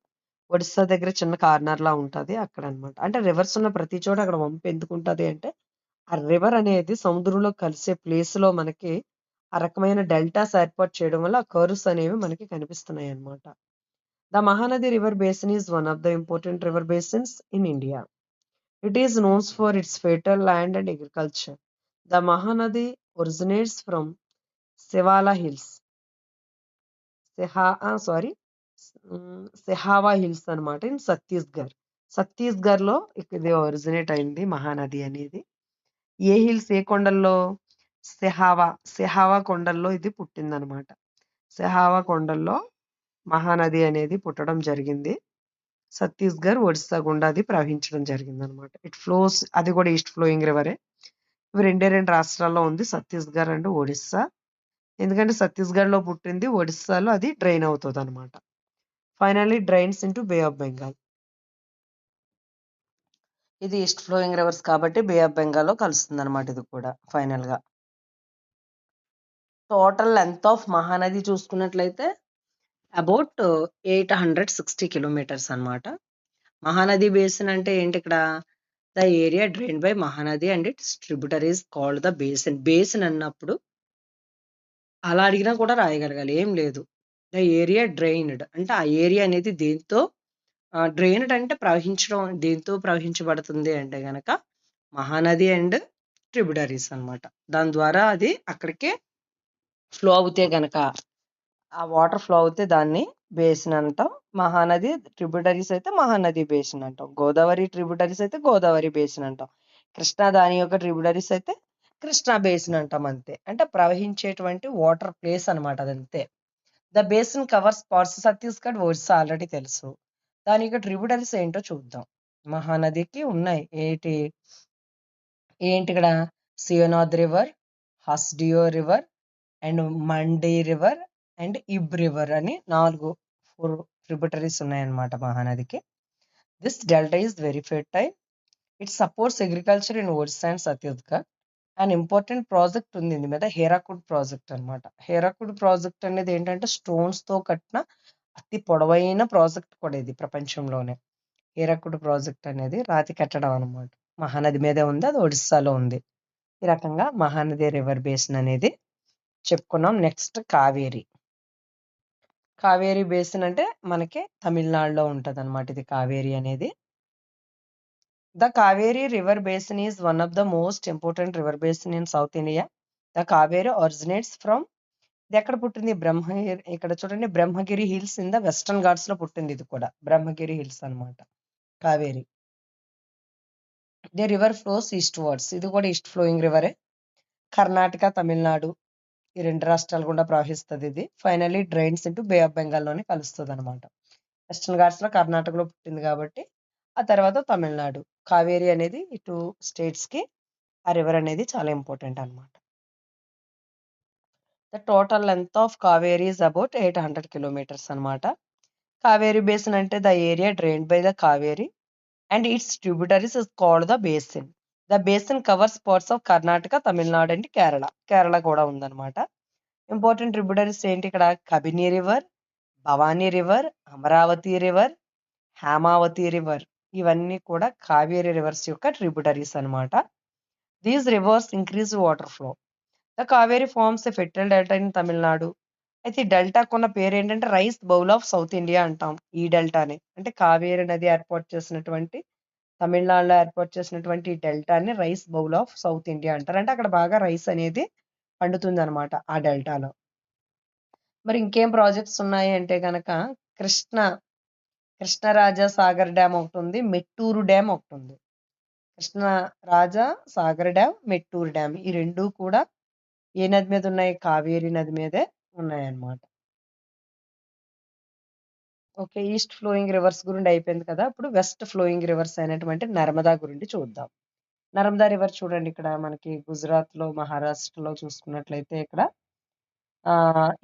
ఒడిస్సా దగ్గర చిన్న కార్నర్ లా ఉంటది అక్కడ అన్నమాట. అంటే రివర్స్ ఉన్న ప్రతి చోట అక్కడ వంపు ఎందుకు ఉంటది అంటే ఆ రివర్ అనేది సముద్రంలో కలిసే ప్లేస్ లో మనకి ఆ రకమైన డెల్టాస్ ఏర్పాటు చేయడం వల్ల ఆ కర్వ్స్ అనేవి మనకి కనిపిస్తున్నాయి అన్నమాట. The Mahanadi river basin is one of the important river basins in India. It is known for its fertile land and agriculture. The Mahanadi originates from Sevala Hills. Sihawa hills అన్నమాట ఇన్ ఛత్తీస్గఢ్. ఛత్తీస్గఢ్లో ఇది ఒరిజినేట్ అయింది మహానది అనేది. ఏ hills, ఏ కొండల్లో? సెహావా కొండల్లో ఇది పుట్టిందనమాట. సెహావా కొండల్లో మహానది అనేది పుట్టడం జరిగింది. ఛత్తీస్గఢ్, ఒడిస్సా గుండా అది ప్రవహించడం జరిగింది అనమాట. ఇట్ ఫ్లోస్, అది కూడా ఈస్ట్ ఫ్లోయింగ్ రివరే. ఇవి రెండే రెండు రాష్ట్రాల్లో ఉంది, ఛత్తీస్గఢ్ అండ్ ఒడిస్సా. ఎందుకంటే ఛత్తీస్గఢ్లో పుట్టింది, ఒడిస్సాలో అది డ్రైన్ అవుతుంది అనమాట. Finally drains into bay of Bengal. ఇది ఈస్ట్ ఫ్లోయింగ్ రివర్స్ కాబట్టి బే ఆఫ్ బెంగాల్లో కలుస్తుంది అనమాట. ఇది కూడా ఫైనల్ గా. టోటల్ లెంత్ ఆఫ్ మహానది చూసుకున్నట్లయితే అబౌట్ 860 కిలోమీటర్స్ అనమాట. మహానది బేసిన్ అంటే ఏంటి ఇక్కడ? The area drain by Mahanadi and its tributaries called the basin. Basin అన్నప్పుడు అలా అడిగినా కూడా రాయగలగాలి, ఏం లేదు. ద ఏరియా డ్రైన్డ్ అంటే ఆ ఏరియా అనేది దేంతో డ్రైన్డ్ అంటే ప్రవహించడం, దేంతో ప్రవహించబడుతుంది అంటే గనక మహానది అండ్ ట్రిబ్యూటరీస్ అన్నమాట. దాని ద్వారా అది అక్కడికే ఫ్లో అవుతే గనక, ఆ వాటర్ ఫ్లో అవుతే దాన్ని బేసిన్ అంటాం. మహానది ట్రిబ్యూటరీస్ అయితే మహానది బేసిన్ అంటాం. గోదావరి ట్రిబ్యూటరీస్ అయితే గోదావరి బేసిన్ అంటాం. కృష్ణా దాని యొక్క ట్రిబ్యూటరీస్ అయితే కృష్ణా బేసిన్ అంటాం. అంతే. అంటే ప్రవహించేటువంటి వాటర్ ప్లేస్ అనమాట, అదంతే. The basin covers parts Chhattisgarh, Orissa already తెలుసు. దాని యొక్క ట్రిబ్యూటరీస్ ఏంటో చూద్దాం. మహానదికి ఉన్నాయి ఏంటి ఇక్కడ? Seonath river, Hasdeo river and Mandi river and Ib river అని 4 ట్రిబ్యూటరీస్ ఉన్నాయన్నమాట మహానదికి. This delta is very fertile. It supports agriculture in Odisha and Chhattisgarh. And important project ఉంది దీని మీద, హీరాకుడ్ ప్రాజెక్ట్ అనమాట. హీరాకుడ్ ప్రాజెక్ట్ అనేది ఏంటంటే స్టోన్స్ తో కట్టిన అతి పొడవైన ప్రాజెక్ట్ కూడా ఇది ప్రపంచంలోనే. హీరాకుడ్ ప్రాజెక్ట్ అనేది రాతి కట్టడం అనమాట. మహానది మీదే ఉంది, అది ఒడిస్సాలో ఉంది. ఈ రకంగా మహానది రివర్ బేసిన్ అనేది చెప్పుకున్నాం. నెక్స్ట్ కావేరి. కావేరి బేసిన్ అంటే మనకి తమిళనాడులో ఉంటది అనమాట ఇది కావేరి అనేది. The Kaveri river basin is one of the most important river basin in south India. The Kaveri originates from, ఇది ఎక్కడ పుట్టింది? బ్రహ్మగిరి. ఇక్కడ చూడండి, Brahmagiri hills in the western Ghats లో పుట్టింది. ఇది కూడా బ్రహ్మగిరి హిల్స్ అన్నమాట Kaveri. The river flows eastwards. ఇది కూడా ఈస్ట్ ఫ్లోయింగ్ రివరే. కర్ణాటక, తమిళనాడు ఈ 2 రాష్ట్రాలు గుండా ప్రవహిస్తదిది. Finally drains into bay of బెంగాల్‌లోని కలుస్తదనమాట. వెస్టర్న్ ఘాట్స్‌లో కర్ణాటకలో పుట్టింది కాబట్టి, ఆ తర్వాత తమిళనాడు. కావేరి అనేది ఈ 2 స్టేట్స్‌కి ఆ రివర్ అనేది చాలా ఇంపార్టెంట్ అనమాట. The total length of Kaveri is about 800 kilometres అనమాట. కావేరి బేసిన్ అంటే the area drained by the Kaveri and its tributaries is called the basin. The basin covers parts of Karnataka, Tamil Nadu and Kerala. Kerala కూడా ఉందన్నమాట. ఇంపార్టెంట్ ట్రిబ్యూటరీస్ ఏంటి ఇక్కడ? Kabini river, Bhavani river, Amaravati river, Hemavathi river. ఇవన్నీ కూడా Kaveri rivers యొక్క tributaries అన్నమాట. These rivers increase water flow. The Kaveri forms a fertile delta in Tamil Nadu. అయితే ఈ డెల్టాకున్న పేరేంటంటే rice bowl of south India అంటాం ఈ డెల్టాని. అంటే కావేరి నది ఏర్పాటు చేసినటువంటి తమిళనాడులో ఏర్పాటు చేసినటువంటి ఈ డెల్టాని rice bowl of south India అంటారు. అంటే అక్కడ బాగా రైస్ అనేది పండుతుందన్నమాట ఆ డెల్టాలో. మరి ఇంకేం ప్రాజెక్ట్స్ ఉన్నాయి అంటే గనక కృష్ణ కృష్ణరాజా సాగర్ డ్యామ్ ఒకటుంది. మెట్టూరు డ్యామ్ ఒకటుంది. కృష్ణరాజా సాగర్ డ్యామ్, మెట్టూరు డ్యామ్ ఈ 2 కూడా ఏ నది మీద ఉన్నాయి? కావేరి నది మీదే ఉన్నాయన్నమాట. ఓకే. ఈస్ట్ ఫ్లోయింగ్ రివర్స్ గురించి అయిపోయింది కదా! ఇప్పుడు వెస్ట్ ఫ్లోయింగ్ రివర్స్ అయినటువంటి నర్మదా గురించి చూద్దాం. నర్మదా రివర్ చూడండి ఇక్కడ మనకి గుజరాత్‌లో, మహారాష్ట్రలో చూసుకున్నట్లయితే ఇక్కడ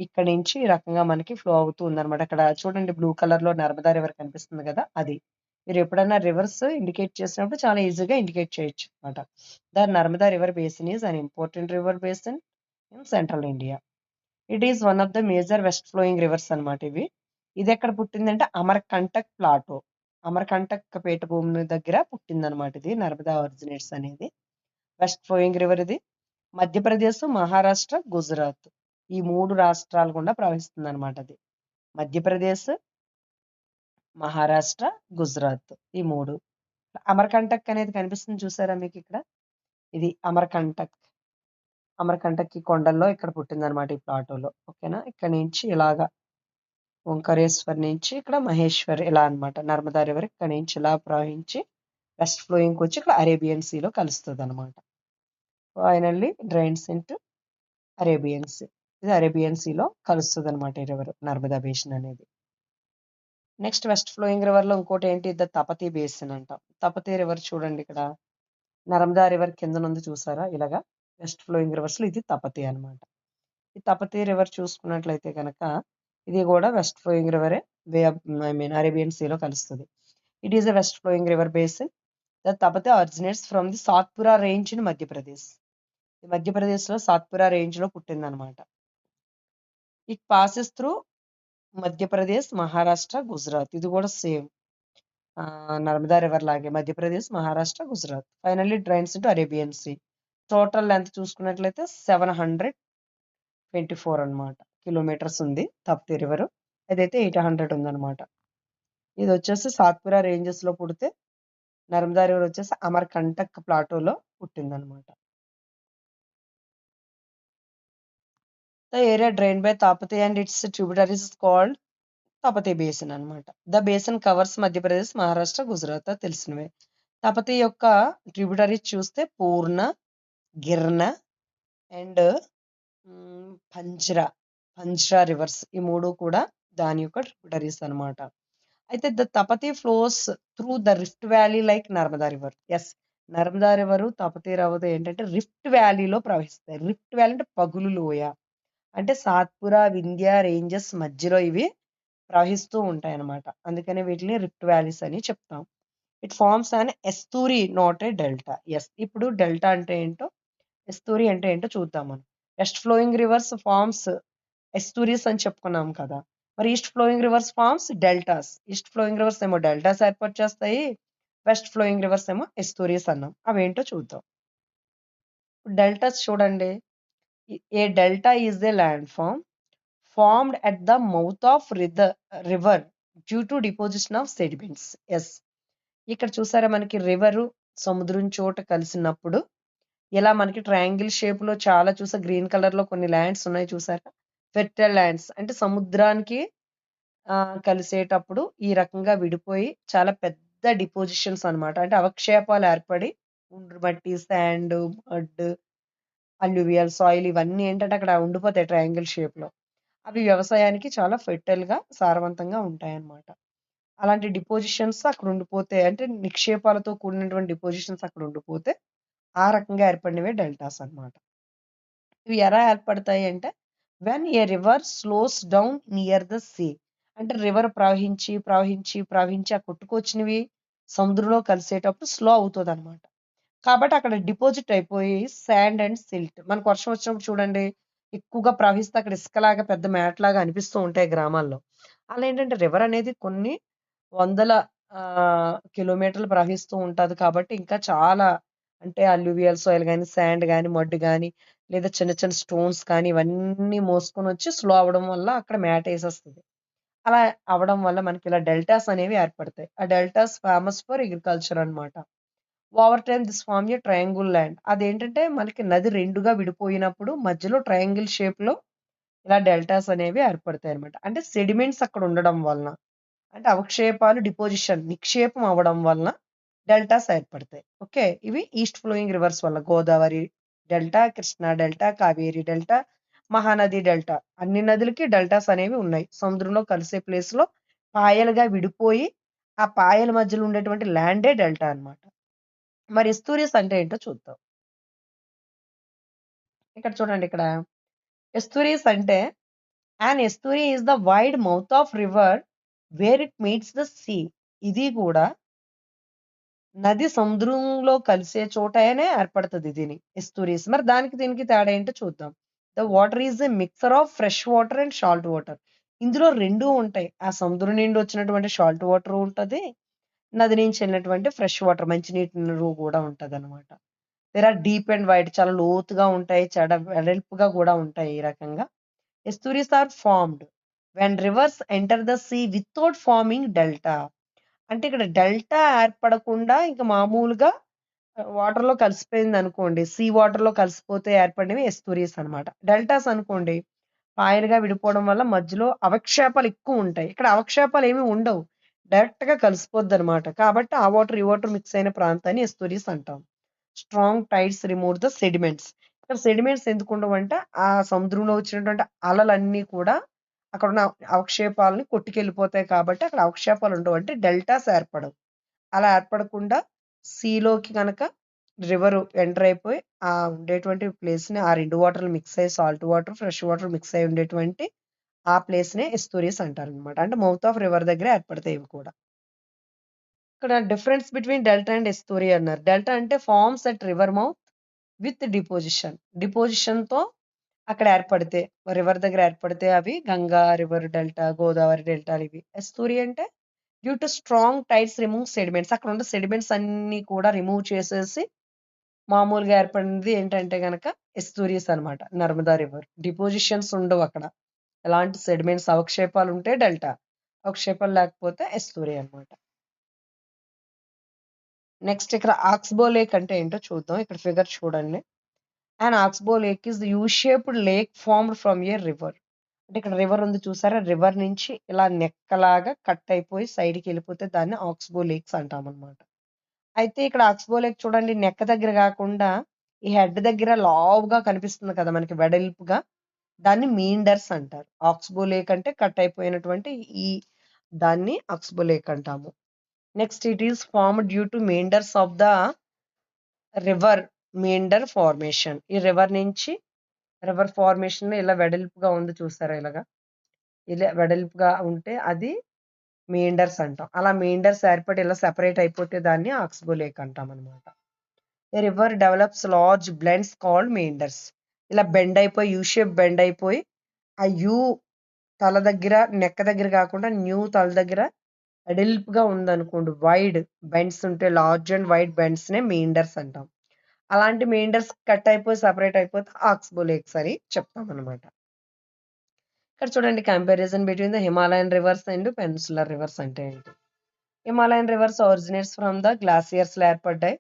ఇక్కడి నుంచి ఈ రకంగా మనకి ఫ్లో అవుతూ ఉందన్నమాట. అక్కడ చూడండి బ్లూ కలర్‌లో నర్మదా రివర్ కనిపిస్తుంది గదా! అది. మీరు ఎప్పుడైనా రివర్స్ ఇండికేట్ చేసినప్పుడు చాలా ఈజీగా ఇండికేట్ చేయొచ్చు అన్నమాట. The Narmada river basin is an important river basin in central India. It is one of the major west flowing reverse అన్నమాట ఇవి. ఇదెక్కడ పుట్టిందంటే అమర్‌కంటక్ ప్లాటో. అమర్‌కంటక్ పీఠభూమి దగ్గర పుట్టిందన్నమాట ఇది నర్మదా ఒరిజినేట్స్ అనేది. వెస్ట్ ఫ్లోయింగ్ రివర్ ఇది. మధ్యప్రదేశ్, మహారాష్ట్ర, గుజరాత్ ఈ 3 రాష్ట్రాల గుండా ప్రవహిస్తుందన్నమాట అది. మధ్యప్రదేశ్, మహారాష్ట్ర, గుజరాత్ ఈ 3. అమర్‌కంటక్ అనేది కనిపిస్తుంది చూసారా మీకిక్కడ? ఇది అమర్‌కంటక్. అమర్‌కంటక్ ఈ కొండల్లో ఇక్కడ పుట్టిందన్నమాట ఈ ప్లాటోలో. ఓకేనా? ఇక్కడి నుంచి ఇలాగా ఓంకారేశ్వర్ నుంచి ఇక్కడ మహేశ్వర్ ఇలా అన్నమాట. నర్మదా రివర్ ఇక్కడి నుంచి ఇలా ప్రవహించి వెస్ట్ ఫ్లోయింగ్‌కొచ్చి ఇక్కడ అరేబియన్ సీలో కలుస్తదన్నమాట. Finally drains into Arabian sea. ఇది అరేబియన్ సీలో కలుస్తదన్నమాట ఈ రివర్ నర్మదా బేసిన్ అనేది. నెక్స్ట్ వెస్ట్ ఫ్లోయింగ్ రివర్‌లో ఇంకోటేంటి ద తపతీ బేసిన్ అంటాం. తపతీ రివర్ చూడండి ఇక్కడ. నర్మదా రివర్ కిందనుంది చూసారా ఇలాగా? వెస్ట్ ఫ్లోయింగ్ రివర్స్‌లో ఇది తపతీ అన్నమాట. ఈ తపతీ రివర్ చూసుకున్నట్లయితే గనక ఇది గూడా వెస్ట్ ఫ్లోయింగ్ రివరే. Bay of I mean Arabian సీలో కలుస్తది. It is a west flowing river basin. The Tapti originates from the Satpura range in Madhya Pradesh. ఈ మధ్యప్రదేశ్‌లో సాత్పురా రేంజ్‌లో పుట్టిందన్నమాట. It passes through Madhya Pradesh, Maharashtra, Gujarat. ఇది గూడా సేమ్. నర్మదా రివర్ లాగే Madhya Pradesh, Maharashtra, Gujarat. Finally drains into Arabian sea. Total length చూసుకున్నట్లయితే 724 అన్నమాట. కిలోమీటర్స్ ఉంది తప్తి రివర్. అదైతే 800 ఉందన్నమాట. ఇదొచ్చేసి సాత్పురా రేంజెస్‌లో పుడితే, నర్మదా రివర్ వచ్చేసి అమర్‌కంటక్ ప్లాటోలో పుట్టిందన్నమాట. The area drained by Tapti and its tributaries is called Tapti basin అన్నమాట. The basin covers Madhya Pradesh, Maharashtra, Gujarat తెలిసినవే. తపతీ యొక్క ట్రిబ్యూటరీస్ చూస్తే పూర్ణ, గిర్న అండ్ పంజ్రా రివర్స్ ఈ 3 కూడా దాని యొక్క ట్రిబ్యూటరీస్ అన్నమాట. అయితే the Tapti flows through the rift valley like Narmada river. Yes. Narmada river, Tapti river ఏంటంటే రిఫ్ట్ వ్యాలీలో ప్రవహిస్తాయి. రిఫ్ట్ వ్యాలీ అంటే పగులు లోయ. అంటే సాత్పురా, వింధ్య రేంజెస్ మధ్యలో ఇవి ప్రవహిస్తూ ఉంటాయన్నమాట. అందుకనే వీటిని రిఫ్ట్ వ్యాలీస్ అని చెప్తాం. It forms an estuary not a delta. Yes. ఇప్పుడు డెల్టా అంటే ఏంటో, ఎస్తూరి అంటే ఏంటో చూద్దాం మనం. West flowing rivers forms estuaries అని చెప్పుకున్నాం కదా! మరి east flowing rivers forms deltas. East flowing rivers ఏమో డెల్టాస్ ఏర్పాటు చేస్తాయి. వెస్ట్ ఫ్లోయింగ్ రివర్స్ ఏమో ఎస్తూరీస్ అన్నాం. అవేంటో చూద్దాం. డెల్టాస్ చూడండి. A delta is a land form formed at the mouth of river due to deposition of sediments. Yes. ఇక్కడ చూసారా మనకి రివరు, సముద్రం చోట కలిసినప్పుడు ఇలా మనకి ట్రయాంగిల్ షేప్‌లో చాలా గ్రీన్ కలర్‌లో కొన్ని ల్యాండ్స్ ఉన్నాయి చూసారా? ఫెర్టైల్ ల్యాండ్స్ అంటే సముద్రానికి కలిసేటప్పుడు ఈ రకంగా విడిపోయి చాలా పెద్ద డిపోజిషన్స్ అన్నమాట. అంటే అవక్షేపాలు ఏర్పడి ఒండ్రు మట్టి, శాండ్, మడ్, అల్యూవియల్ సాయిల్ ఇవన్నీ ఏంటంటే అక్కడ ఉండిపోతాయి ట్రయాంగిల్ షేప్‌లో. అవి వ్యవసాయానికి చాలా ఫెర్టైల్‌గా, సారవంతంగా ఉంటాయన్నమాట. అలాంటి డిపోజిషన్స్ అక్కడ ఉండిపోతే అంటే నిక్షేపాలతో కూడినటువంటి డిపోజిషన్స్ అక్కడ ఉండిపోతే, ఆ రకంగా ఏర్పడినవే డెల్టాస్ అన్నమాట. ఇవి ఎలా ఏర్పడతాయి అంటే, when a river slows down near the sea. అంటే రివర్ ప్రవహించి, ప్రవహించి, ప్రవహించి ఆ కొట్టుకొచ్చినవి సముద్రంలో కలిసేటప్పుడు స్లో అవుతదనమాట. కాబట్టి అక్కడ డిపాజిట్ అయిపోయి సాండ్ అండ్ సిల్ట్. మనకు వర్షం వచ్చినప్పుడు చూడండి, ఎక్కువగా ప్రవహిస్తే అక్కడ ఇసుకలాగా పెద్ద మ్యాట్‌లాగా అనిపిస్తూ ఉంటాయి గ్రామాల్లో. అలా ఏంటంటే రివర్ అనేది కొన్ని వందల కిలోమీటర్లు ప్రవహిస్తూ ఉంటది కాబట్టి ఇంకా చాలా అంటే అల్యూవియల్ సాయిల్ గాని, సాండ్ గాని, మడ్ గాని లేదా చిన్న చిన్న స్టోన్స్ కానీ ఇవన్నీ మోసుకొనొచ్చి స్లో అవ్వడం వల్ల అక్కడ మ్యాట్ ఏసేస్తది. అలా అవ్వడం వల్ల మనకి ఇలా డెల్టాస్ అనేవి ఏర్పడతాయి. ఆ డెల్టాస్ ఫేమస్ ఫర్ అగ్రికల్చర్ అన్నమాట. Over time this form a triangle land. అదేంటంటే మనకి నది 2గా విడిపోయినప్పుడు మధ్యలో ట్రయాంగిల్ షేప్‌లో ఇలా డెల్టాస్ అనేవి ఏర్పడతాయన్నమాట. అంటే సెడిమెంట్స్ అక్కడ ఉండడం వలన అంటే అవక్షేపాలు నిక్షేపం అవ్వడం వలన డెల్టాస్ ఏర్పడతాయి. ఓకే. ఇవి ఈస్ట్ ఫ్లోయింగ్ రివర్స్ వల్ల Godavari delta, Krishna delta, Kaveri delta, Mahanadi delta. అన్ని నదులకి డెల్టాస్ అనేవి ఉన్నాయి. సముద్రంలో కలిసే ప్లేస్‌లో పాయలుగా విడిపోయి, ఆ పాయల మధ్యలో ఉండేటువంటి ల్యాండే డెల్టా అన్నమాట. మరి ఎస్తూరియస్ అంటే ఏంటో చూద్దాం. ఇక్కడ చూడండి ఇక్కడ. ఎస్తూరియస్ అంటే an estuary is the wide mouth of river where it meets the sea. ఇది కూడా నది సముద్రంలో కలిసే చోటనే ఏర్పడతది దీని ఎస్టూరీస్. మరి దానికి దీనికి తేడా ఏంటో చూద్దాం. The water is a mixture of fresh water and salt water. ఇందులో 2 ఉంటాయి. ఆ సముద్రం నుండి వచ్చినటువంటి సాల్ట్ వాటర్ ఉంటది. నది నుంచి వెళ్ళినటువంటి ఫ్రెష్ వాటర్ మంచినీటి నీరు కూడా ఉంటదన్నమాట. There are deep and wide చాలా లోతుగా ఉంటాయి. వెడల్పుగా కూడా ఉంటాయి ఈ రకంగా. Estuaries are formed when rivers enter the sea without forming delta. అంటే ఇక్కడ డెల్టా ఏర్పడకుండా ఇంక మామూలుగా వాటర్‌లో కలిసిపోయిందనుకోండి. సీ వాటర్‌లో కలిసిపోతే ఏర్పడినవి ఎస్టూరీస్ అన్నమాట. డెల్టాస్ అనుకోండి, పాయలుగా విడిపోవడం వల్ల మధ్యలో అవక్షేపాలు ఎక్కువుంటాయి. ఇక్కడ అవక్షేపాలేమి ఉండవు. డైరెక్ట్‌గా కలిసిపోద్దనమాట. కాబట్టి ఆ వాటర్, ఈ వాటర్ మిక్స్ అయిన ప్రాంతాన్ని ఎస్టూరీస్ అంటాం. Strong tides remove the sediments. ఇక్కడ సెడిమెంట్స్ ఎందుకుండవంటే, ఆ సముద్రంలో వచ్చినటువంటి అలలన్నీ కూడా అక్కడున్న అవక్షేపాలని కొట్టుకెళ్ళిపోతాయి కాబట్టి అక్కడ అవక్షేపాలు ఉండవు. అంటే డెల్టాస్ ఏర్పడవు. అలా ఏర్పడకుండా సీలోకి గనక రివరు ఎంటర్ అయిపోయి, ఆ ఉండేటువంటి ప్లేస్‌ని ఆ 2 వాటర్‌లు మిక్స్ అయ్యి salt water, fresh water mix అయ్యి ఉండేటువంటి ఆ ప్లేస్‌నే ఎస్టూరియస్ అంటారనమాట. అంటే మౌత్ ఆఫ్ రివర్ దగ్గర ఏర్పడతాయి ఇవి కూడా. ఇక్కడ difference between delta and estuary అన్నారు. డెల్టా అంటే forms at river mouth with deposition. డిపోజిషన్‌తో అక్కడ ఏర్పడితే రివర్ దగ్గర ఏర్పడితే అవి గంగా రివర్ డెల్టా, గోదావరి డెల్టాలు ఇవి. ఎస్టూరీ అంటే due to strong tides remove sediments. అక్కడ ఉన్న సెడిమెంట్స్ అన్నీ కూడా రిమూవ్ చేసేసి మామూలుగా ఏర్పడినది ఏంటంటే గనక ఎస్టూరియస్ అన్నమాట. నర్మదా రివర్. డిపోజిషన్స్ ఉండవక్కడ. ఎలాంటి సెడిమెంట్స్ అవక్షేపాలుంటే డెల్టా. అవక్షేపాలు లేకపోతే ఎస్టూరీ అన్నమాట. నెక్స్ట్ ఇక్కడ ఆక్స్‌బో లేక్ అంటే ఏంటో చూద్దాం. ఇక్కడ ఫిగర్ చూడండి. And oxbow lake is the you shaped lake formed from a river. అంటే ఇక్కడ రివర్ ఉంది చూసారా? రివర్ నుంచి ఇలా నెక్కలాగా కట్ అయిపోయి సైడ్‌కెళ్ళిపోతే దాన్ని ఆక్స్‌బో లేక్స్ అంటామన్నమాట. అయితే ఇక్కడ ఆక్స్‌బో లేక్ చూడండి నెక్ దగ్గర గాకుండా, ఈ హెడ్ దగ్గర లావుగా కనిపిస్తుంది కదా! మనకి వెడల్పుగా. దాన్ని మీండర్స్ అంటారు. ఆక్స్‌బో లేక్ అంటే కట్ అయిపోయినటువంటి ఈ దాన్ని ఆక్స్‌బో లేక్ అంటాము. Next it is formed due to meanders of the river meander formation. ఈ రివర్ నుంచి రివర్ ఫార్మేషన్ ఇలా వెడల్పుగా ఉంది చూసారా ఇలాగా? ఇలా వెడల్పుగా ఉంటే అది మీండర్స్ అంటాం. అలా మీండర్స్ ఏర్పడి ఇలా సెపరేట్ అయిపోతే దాన్ని ఆక్స్‌బో లేక్ అంటామనమాట. A river develops large blends called meanders. ఇలా బెండ్ అయిపోయి యూ షేప్ బెండ్ అయిపోయి, ఆ యూ తల దగ్గర, నెక్ దగ్గర కాకుండా తల దగ్గర వెడల్పుగా ఉందనుకోండి వైడ్ బెండ్స్ ఉంటే లార్జ్ అండ్ వైడ్ బెండ్స్‌నే మీండర్స్ అంటాం. అలాంటి మీండర్స్ కట్ అయిపోయి సెపరేట్ అయిపోతే ఆక్స్‌బో లేక్స్ అని చెప్తామనమాట. ఇక్కడ చూడండి comparison between the Himalayan rivers and peninsular rivers అంటే ఏంటి? Himalayan rivers originates from the గ్లాసియర్స్‌లో ఏర్పడ్డాయి.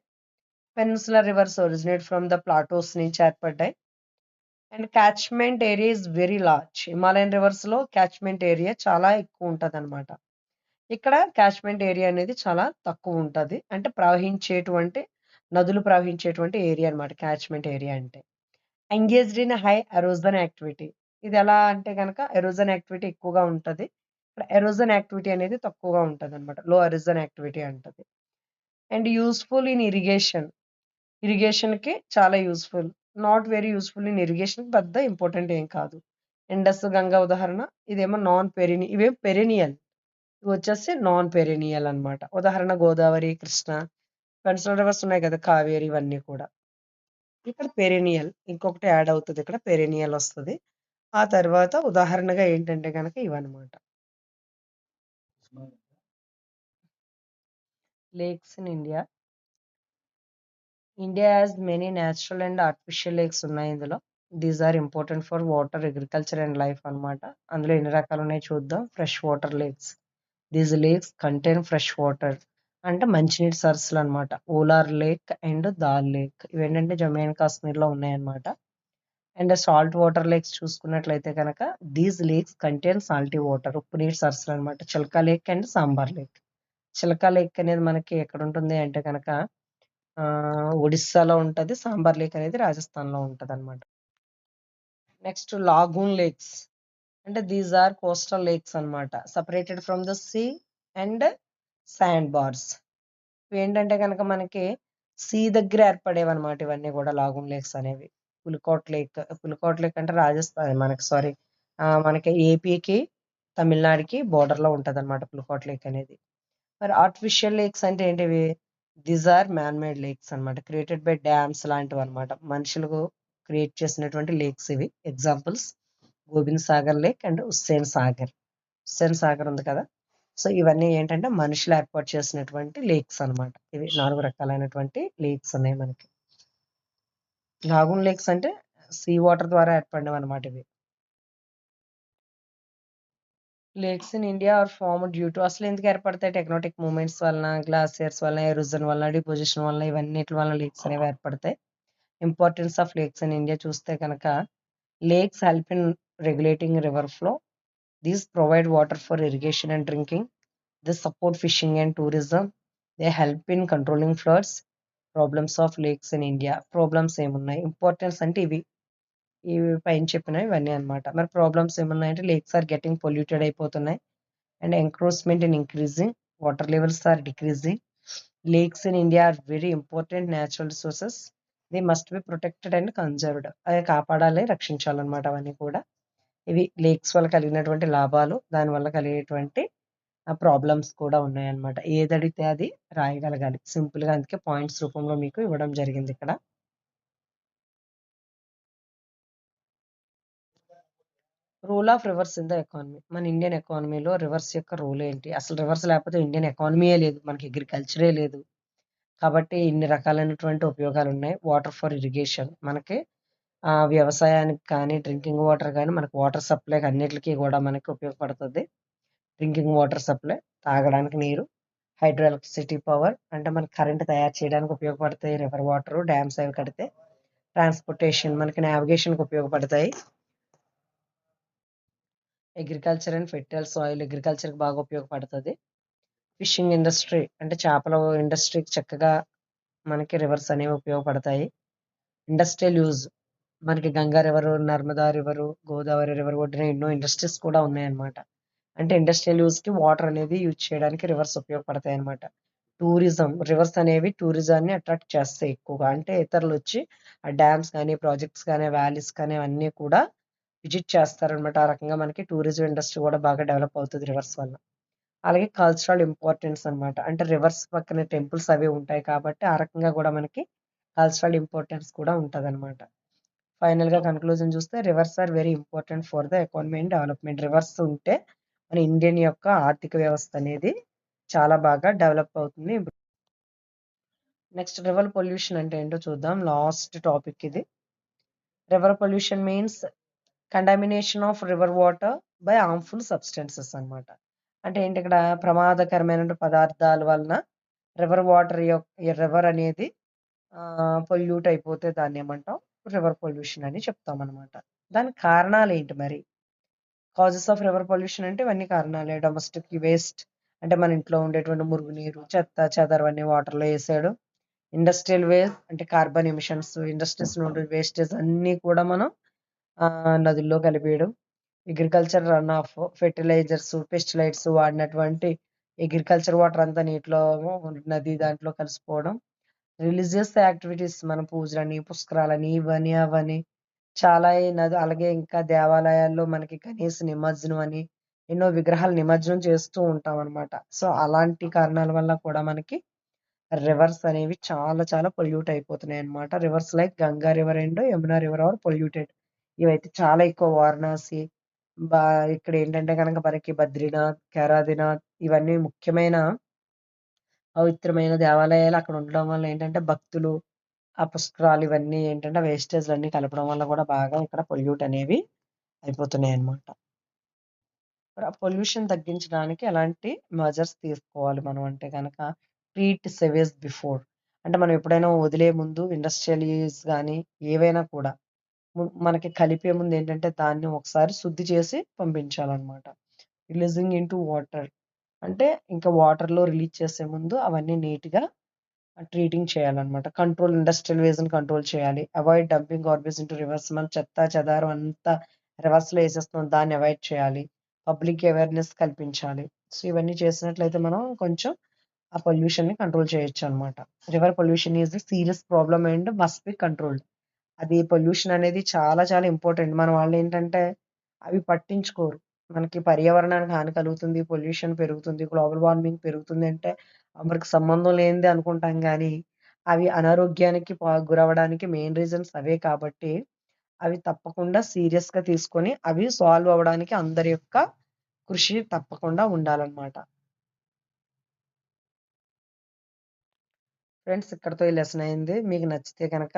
Peninsular rivers originate from the plateaus నుంచి ఏర్పడ్డాయి. And catchment area is very large. Himalayan రివర్స్‌లో క్యాచ్‌మెంట్ ఏరియా చాలా ఎక్కువ ఉంటదనమాట. ఇక్కడ క్యాచ్‌మెంట్ ఏరియా అనేది చాలా తక్కువ ఉంటది. అంటే ప్రవహించేటువంటి నదులు ప్రవహించేటువంటి ఏరియా అనమాట క్యాచ్మెంట్ ఏరియా అంటే. Engaged in high erosion activity. ఇది ఎలా అంటే గనక ఎరోజన్ యాక్టివిటీ ఎక్కువగా ఉంటది. ఇక్కడ ఎరోజన్ యాక్టివిటీ అనేది తక్కువగా ఉంటదనమాట. లో ఎరోజన్ యాక్టివిటీ అంటది. And useful in irrigation. ఇరిగేషన్‌కి చాలా useful. Not very useful in irrigation పెద్ద ఇంపార్టెంట్ ఏం కాదు. ఇండస్, గంగా ఉదాహరణ. ఇదేమో ఇవేం పెరెనియల్. ఇవొచ్చేసి నాన్ పెరెనియల్ అనమాట. ఉదాహరణ గోదావరి, కృష్ణ, పెన్సిల్ రివర్స్ ఉన్నాయి కదా! కావేరి ఇవన్నీ కూడా. ఇక్కడ పెరెనియల్. ఇంకొకటి యాడ్ అవుతది ఇక్కడ. పెరెనియల్ వస్తది. ఆ తర్వాత ఉదాహరణగా ఏంటంటే గనక ఇవన్నమాట. Lakes in India. India has many natural and artificial lakes ఉన్నాయి ఇందులో. These are important for water, agriculture and life అన్నమాట. అందులో ఎన్ని రకాలున్నాయో చూద్దాం. Fresh water lakes. These lakes contain fresh water. అంటే మంచినీటి సరస్సులన్నమాట. Wular lake and Dal lake. ఇవేంటంటే జమ్మూ అండ్ కాశ్మీర్‌లో ఉన్నాయన్నమాట. అండ్ సాల్ట్ వాటర్ లేక్స్ చూసుకున్నట్లయితే గనక these lakes contain salty water. ఉప్పు నీటి సరస్సులన్నమాట. Chilika lake and Sambhar lake. Chilika lake అనేది మనకి ఎక్కడుంటుంది అంటే గనక ఒడిస్సాలో ఉంటది. సాంబార్ లేక్ అనేది రాజస్థాన్‌లో ఉంటదన్నమాట. Next lagoon lakes. అంటే దీస్ ఆర్ కోస్టల్ లేక్స్ అన్నమాట. Separated from the sea and sand bars. ఇవేంటంటే గనక మనకి సీ దగ్గర ఏర్పడేవన్నమాట ఇవన్నీ గూడా లాగూన్ లేక్స్ అనేవి. పులికోట్ లేక్ అంటే రాజస్థాన్ మనకి సారీ మనకి ఏపీకి, తమిళనాడుకి బోర్డర్‌లో ఉంటదన్నమాట పులికోట్ లేక్ అనేది. మరి ఆర్టిఫిషియల్ లేక్స్ అంటే ఏంటివి? These are man made lakes అన్నమాట. క్రియేటెడ్ బై డ్యామ్స్ లాంటివన్నమాట. మనుషులు క్రియేట్ చేసినటువంటి లేక్స్ ఇవి. Examples Gobind Sagar lake and Hussain Sagar. Hussain Sagar ఉంది కదా! సో, ఇవన్నీ ఏంటంటే మనుషులు ఏర్పాటు చేసినటువంటి లేక్స్ అన్నమాట. ఇవి 4 రకాలైనటువంటి లేక్స్ ఉన్నాయి మనకి. లాగూన్ లేక్స్ అంటే సీ వాటర్ ద్వారా ఏర్పడినవన్నమాట ఇవి. Lakes in India are formed due to అసలెందుకు ఏర్పడతాయి? టెక్టోనిక్ మూవ్‌మెంట్స్ వలన, గ్లాసియర్స్ వలన, ఎరోజన్ వలన, డిపోజిషన్ వలన ఇవన్నిటి వలన లేక్స్ అనేవి ఏర్పడతాయి. Importance of lakes in India చూస్తే కనుక lakes help in regulating river flow. These provide water for irrigation and drinking. They support fishing and tourism. They help in controlling floods. Problems of lakes in India. Problems ఏమున్నాయి? Importance అంటే ఇవి. ఇవి పైన చెప్పినవి ఇవన్నీ అన్నమాట. మరి ప్రాబ్లమ్స్ ఏమున్నాయంటే లేక్స్ ఆర్ గెట్టింగ్ పొల్యూటెడ్ అయిపోతున్నాయి. And encroachment in increasing. Water levels are decreasing. Lakes in India are very important natural resources. They must be protected and conserved. అవి కాపాడాలి, రక్షించాలన్నమాట అవన్నీ కూడా. ఇవి లేక్స్ వల్ల కలిగినటువంటి లాభాలు, దానివల్ల కలిగేటువంటి ప్రాబ్లమ్స్ కూడా ఉన్నాయన్నమాట. ఏదడిగితే అది రాయగలగాలి. సింపుల్‌గా అందుకే పాయింట్స్ రూపంలో మీకు ఇవ్వడం జరిగిందిక్కడ. Role of rivers in the economy. మన ఇండియన్ ఎకానమీలో రివర్స్ యొక్క రోల్ ఏంటి? అసలు రివర్స్ లేకపోతే ఇండియన్ ఎకానమీయే లేదు. మనకి అగ్రికల్చరే లేదు. కాబట్టి ఇన్ని రకాలైనటువంటి ఉపయోగాలున్నాయి. వాటర్ ఫర్ ఇరిగేషన్ మనకి వ్యవసాయానికి కానీ, డ్రింకింగ్ వాటర్ గానీ, మనకు వాటర్ సప్లైకి అన్నిట్లికి గూడా మనకి ఉపయోగపడుతది. డ్రింకింగ్ వాటర్ సప్లై, తాగడానికి నీరు, హైడ్రో ఎలక్ట్రిసిటీ పవర్ అంటే మనకి కరెంట్ తయారు చేయడానికి ఉపయోగపడతాయి. రివర్ వాటరు, డ్యామ్స్ అవి కడితే. ట్రాన్స్‌పోర్టేషన్ మనకి నావిగేషన్‌కి ఉపయోగపడతాయి. అగ్రికల్చర్ అండ్ ఫెర్టైల్ సాయిల్ అగ్రికల్చర్‌కి బాగా ఉపయోగపడతది. ఫిషింగ్ ఇండస్ట్రీ అంటే చేపల ఇండస్ట్రీకి చక్కగా మనకి రివర్స్ అనేవి ఉపయోగపడతాయి. ఇండస్ట్రియల్ యూజ్ మనకి Ganga river, Narmada river, Godavari river ఒడ్డున ఎన్నో ఇండస్ట్రీస్ కూడా ఉన్నాయన్నమాట. అంటే ఇండస్ట్రియల్ యూజ్‌కి వాటర్ అనేది యూజ్ చేయడానికి రివర్స్ ఉపయోగపడతాయన్నమాట. టూరిజం రివర్స్ అనేవి టూరిజాన్ని అట్రాక్ట్ చేస్తాయి ఎక్కువగా. అంటే ఇతరులొచ్చి ఆ డ్యామ్స్ కానీ, ప్రాజెక్ట్స్ కానీ, వ్యాలీస్ కానీ అవన్నీ కూడా విజిట్ చేస్తారనమాట. ఆ రకంగా మనకి టూరిజం ఇండస్ట్రీ కూడా బాగా డెవలప్ అవుతది రివర్స్ వల్ల. అలాగే కల్చరల్ ఇంపార్టెన్స్ అనమాట. అంటే రివర్స్ పక్కన టెంపుల్స్ అవి ఉంటాయి కాబట్టి ఆ రకంగా కూడా మనకి కల్చరల్ ఇంపార్టెన్స్ కూడా ఉంటదనమాట. ఫైనల్‌గా కన్క్లూజన్ చూస్తే rivers are very important for the economy and development. Rivers ఉంటే మన ఇండియన్ యొక్క ఆర్థిక వ్యవస్థ అనేది చాలా బాగా డెవలప్ అవుతుంది. నెక్స్ట్ రివర్ పొల్యూషన్ అంటే ఏంటో చూద్దాం. లాస్ట్ టాపిక్ ఇది. River pollution means contamination of river water by harmful substances అన్నమాట. అంటే ఏంటి ఇక్కడ ప్రమాదకరమైన పదార్థాల వలన రివర్ వాటర్ ఈ రివర్ అనేది పొల్యూట్ అయిపోతే దాన్నేమంటాం? రివర్ పొల్యూషన్ అని చెప్తామనమాట. దానికి కారణాలేంటి మరి? కాజెస్ ఆఫ్ రివర్ పొల్యూషన్ అంటే ఇవన్నీ కారణాలే. డొమెస్టిక్ వేస్ట్ అంటే మన ఇంట్లో ఉండేటువంటి మురుగునీరు, చెత్త, చెదారం అన్నీ వాటర్‌లో ఏసేయడం. ఇండస్ట్రియల్ వేస్ట్ అంటే కార్బన్ ఎమిషన్స్, ఇండస్ట్రీస్ నుండి వేస్టేజ్ అన్నీ కూడా మనం నదుల్లో కలిపేయడం. Agriculture run off, fertilisers, pesticides వాడినటువంటి అగ్రికల్చర్ వాటర్ అంతా నీటిలో నది దాంట్లో కలిసిపోవడం. రిలీజియస్ యాక్టివిటీస్ మన పూజలని, పుష్కరాలని, ఇవని, అవని చాలా అలాగే ఇంకా దేవాలయాల్లో మనకి గణేష్ నిమజ్జనం అని ఎన్నో విగ్రహాలు నిమజ్జనం చేస్తూ ఉంటామనమాట. సో, అలాంటి కారణాల వల్ల కూడా మనకి రివర్స్ అనేవి చాలా చాలా పొల్యూట్ అయిపోతున్నాయన్నమాట. Rivers like Ganga river and Yamuna river are polluted. ఇవైతే చాలా ఎక్కువ వారణాసి, బా ఇక్కడేంటంటే గనక మనకి బద్రీనాథ్, కేదార్‌నాథ్ ఇవన్నీ ముఖ్యమైన పవిత్రమైన దేవాలయాలు అక్కడ ఉండడం వల్ల ఏంటంటే భక్తులు, ఆ పుష్కరాలు ఇవన్నీ ఏంటంటే వేస్టేజ్‌లన్నీ కలపడం వల్ల కూడా బాగా ఇక్కడ పొల్యూట్ అనేవి అయిపోతున్నాయన్నమాట. పొల్యూషన్ తగ్గించడానికి ఎలాంటి మెజర్స్ తీసుకోవాలి మనం అంటే గనక ట్రీట్ సేవేజ్ బిఫోర్. అంటే మనం ఎప్పుడైనా వదిలే ముందు ఇండస్ట్రియల్ యూజ్ గాని ఏవైనా కూడా మనకి కలిపే ముందు ఏంటంటే దాన్ని ఒకసారి శుద్ధి చేసి పంపించాలన్నమాట. రిలీజింగ్ ఇంటూ వాటర్ అంటే ఇంకా వాటర్‌లో రిలీజ్ చేసే ముందు అవన్నీ నీట్‌గా ట్రీటింగ్ చేయాలన్నమాట. కంట్రోల్ ఇండస్ట్రియల్ వేస్ట్‌ని కంట్రోల్ చేయాలి. Avoid dumping garbage into reverse. మనం చెత్త చెదారం అంతా రివర్స్‌లో ఏసేస్తున్నాం. దాన్ని అవాయిడ్ చేయాలి. పబ్లిక్ అవేర్‌నెస్ కల్పించాలి. సో, ఇవన్నీ చేసినట్లయితే మనం కొంచెం ఆ పొల్యూషన్‌ని కంట్రోల్ చేయొచ్చనమాట. River pollution is a serious problem and must be controlled. అది పొల్యూషన్ అనేది చాలా చాలా ఇంపార్టెంట్. మన వాళ్ళేంటంటే అవి పట్టించుకోరు. మనకి పర్యావరణానికి హాని కలుగుతుంది, పొల్యూషన్ పెరుగుతుంది, గ్లోబల్ వార్మింగ్ పెరుగుతుంది అంటే మనకి సంబంధం లేనిదే అనుకుంటాం గానీ, అవి అనారోగ్యానికి గురవ్వడానికి మెయిన్ రీజన్స్ అవే కాబట్టి, అవి తప్పకుండా సీరియస్‌గా తీసుకొని అవి సాల్వ్ అవ్వడానికి అందరి యొక్క కృషి తప్పకుండా ఉండాలనమాట. ఫ్రెండ్స్ ఇక్కడితో ఈ లెసన్ అయింది. మీకు నచ్చితే గనక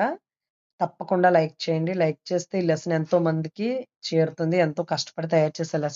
తప్పకుండా లైక్ చేయండి. లైక్ చేస్తే ఈ లెసన్ ఎంతో మందికి చేరుతుంది. ఎంతో కష్టపడి తయారు చేసే లెసన్.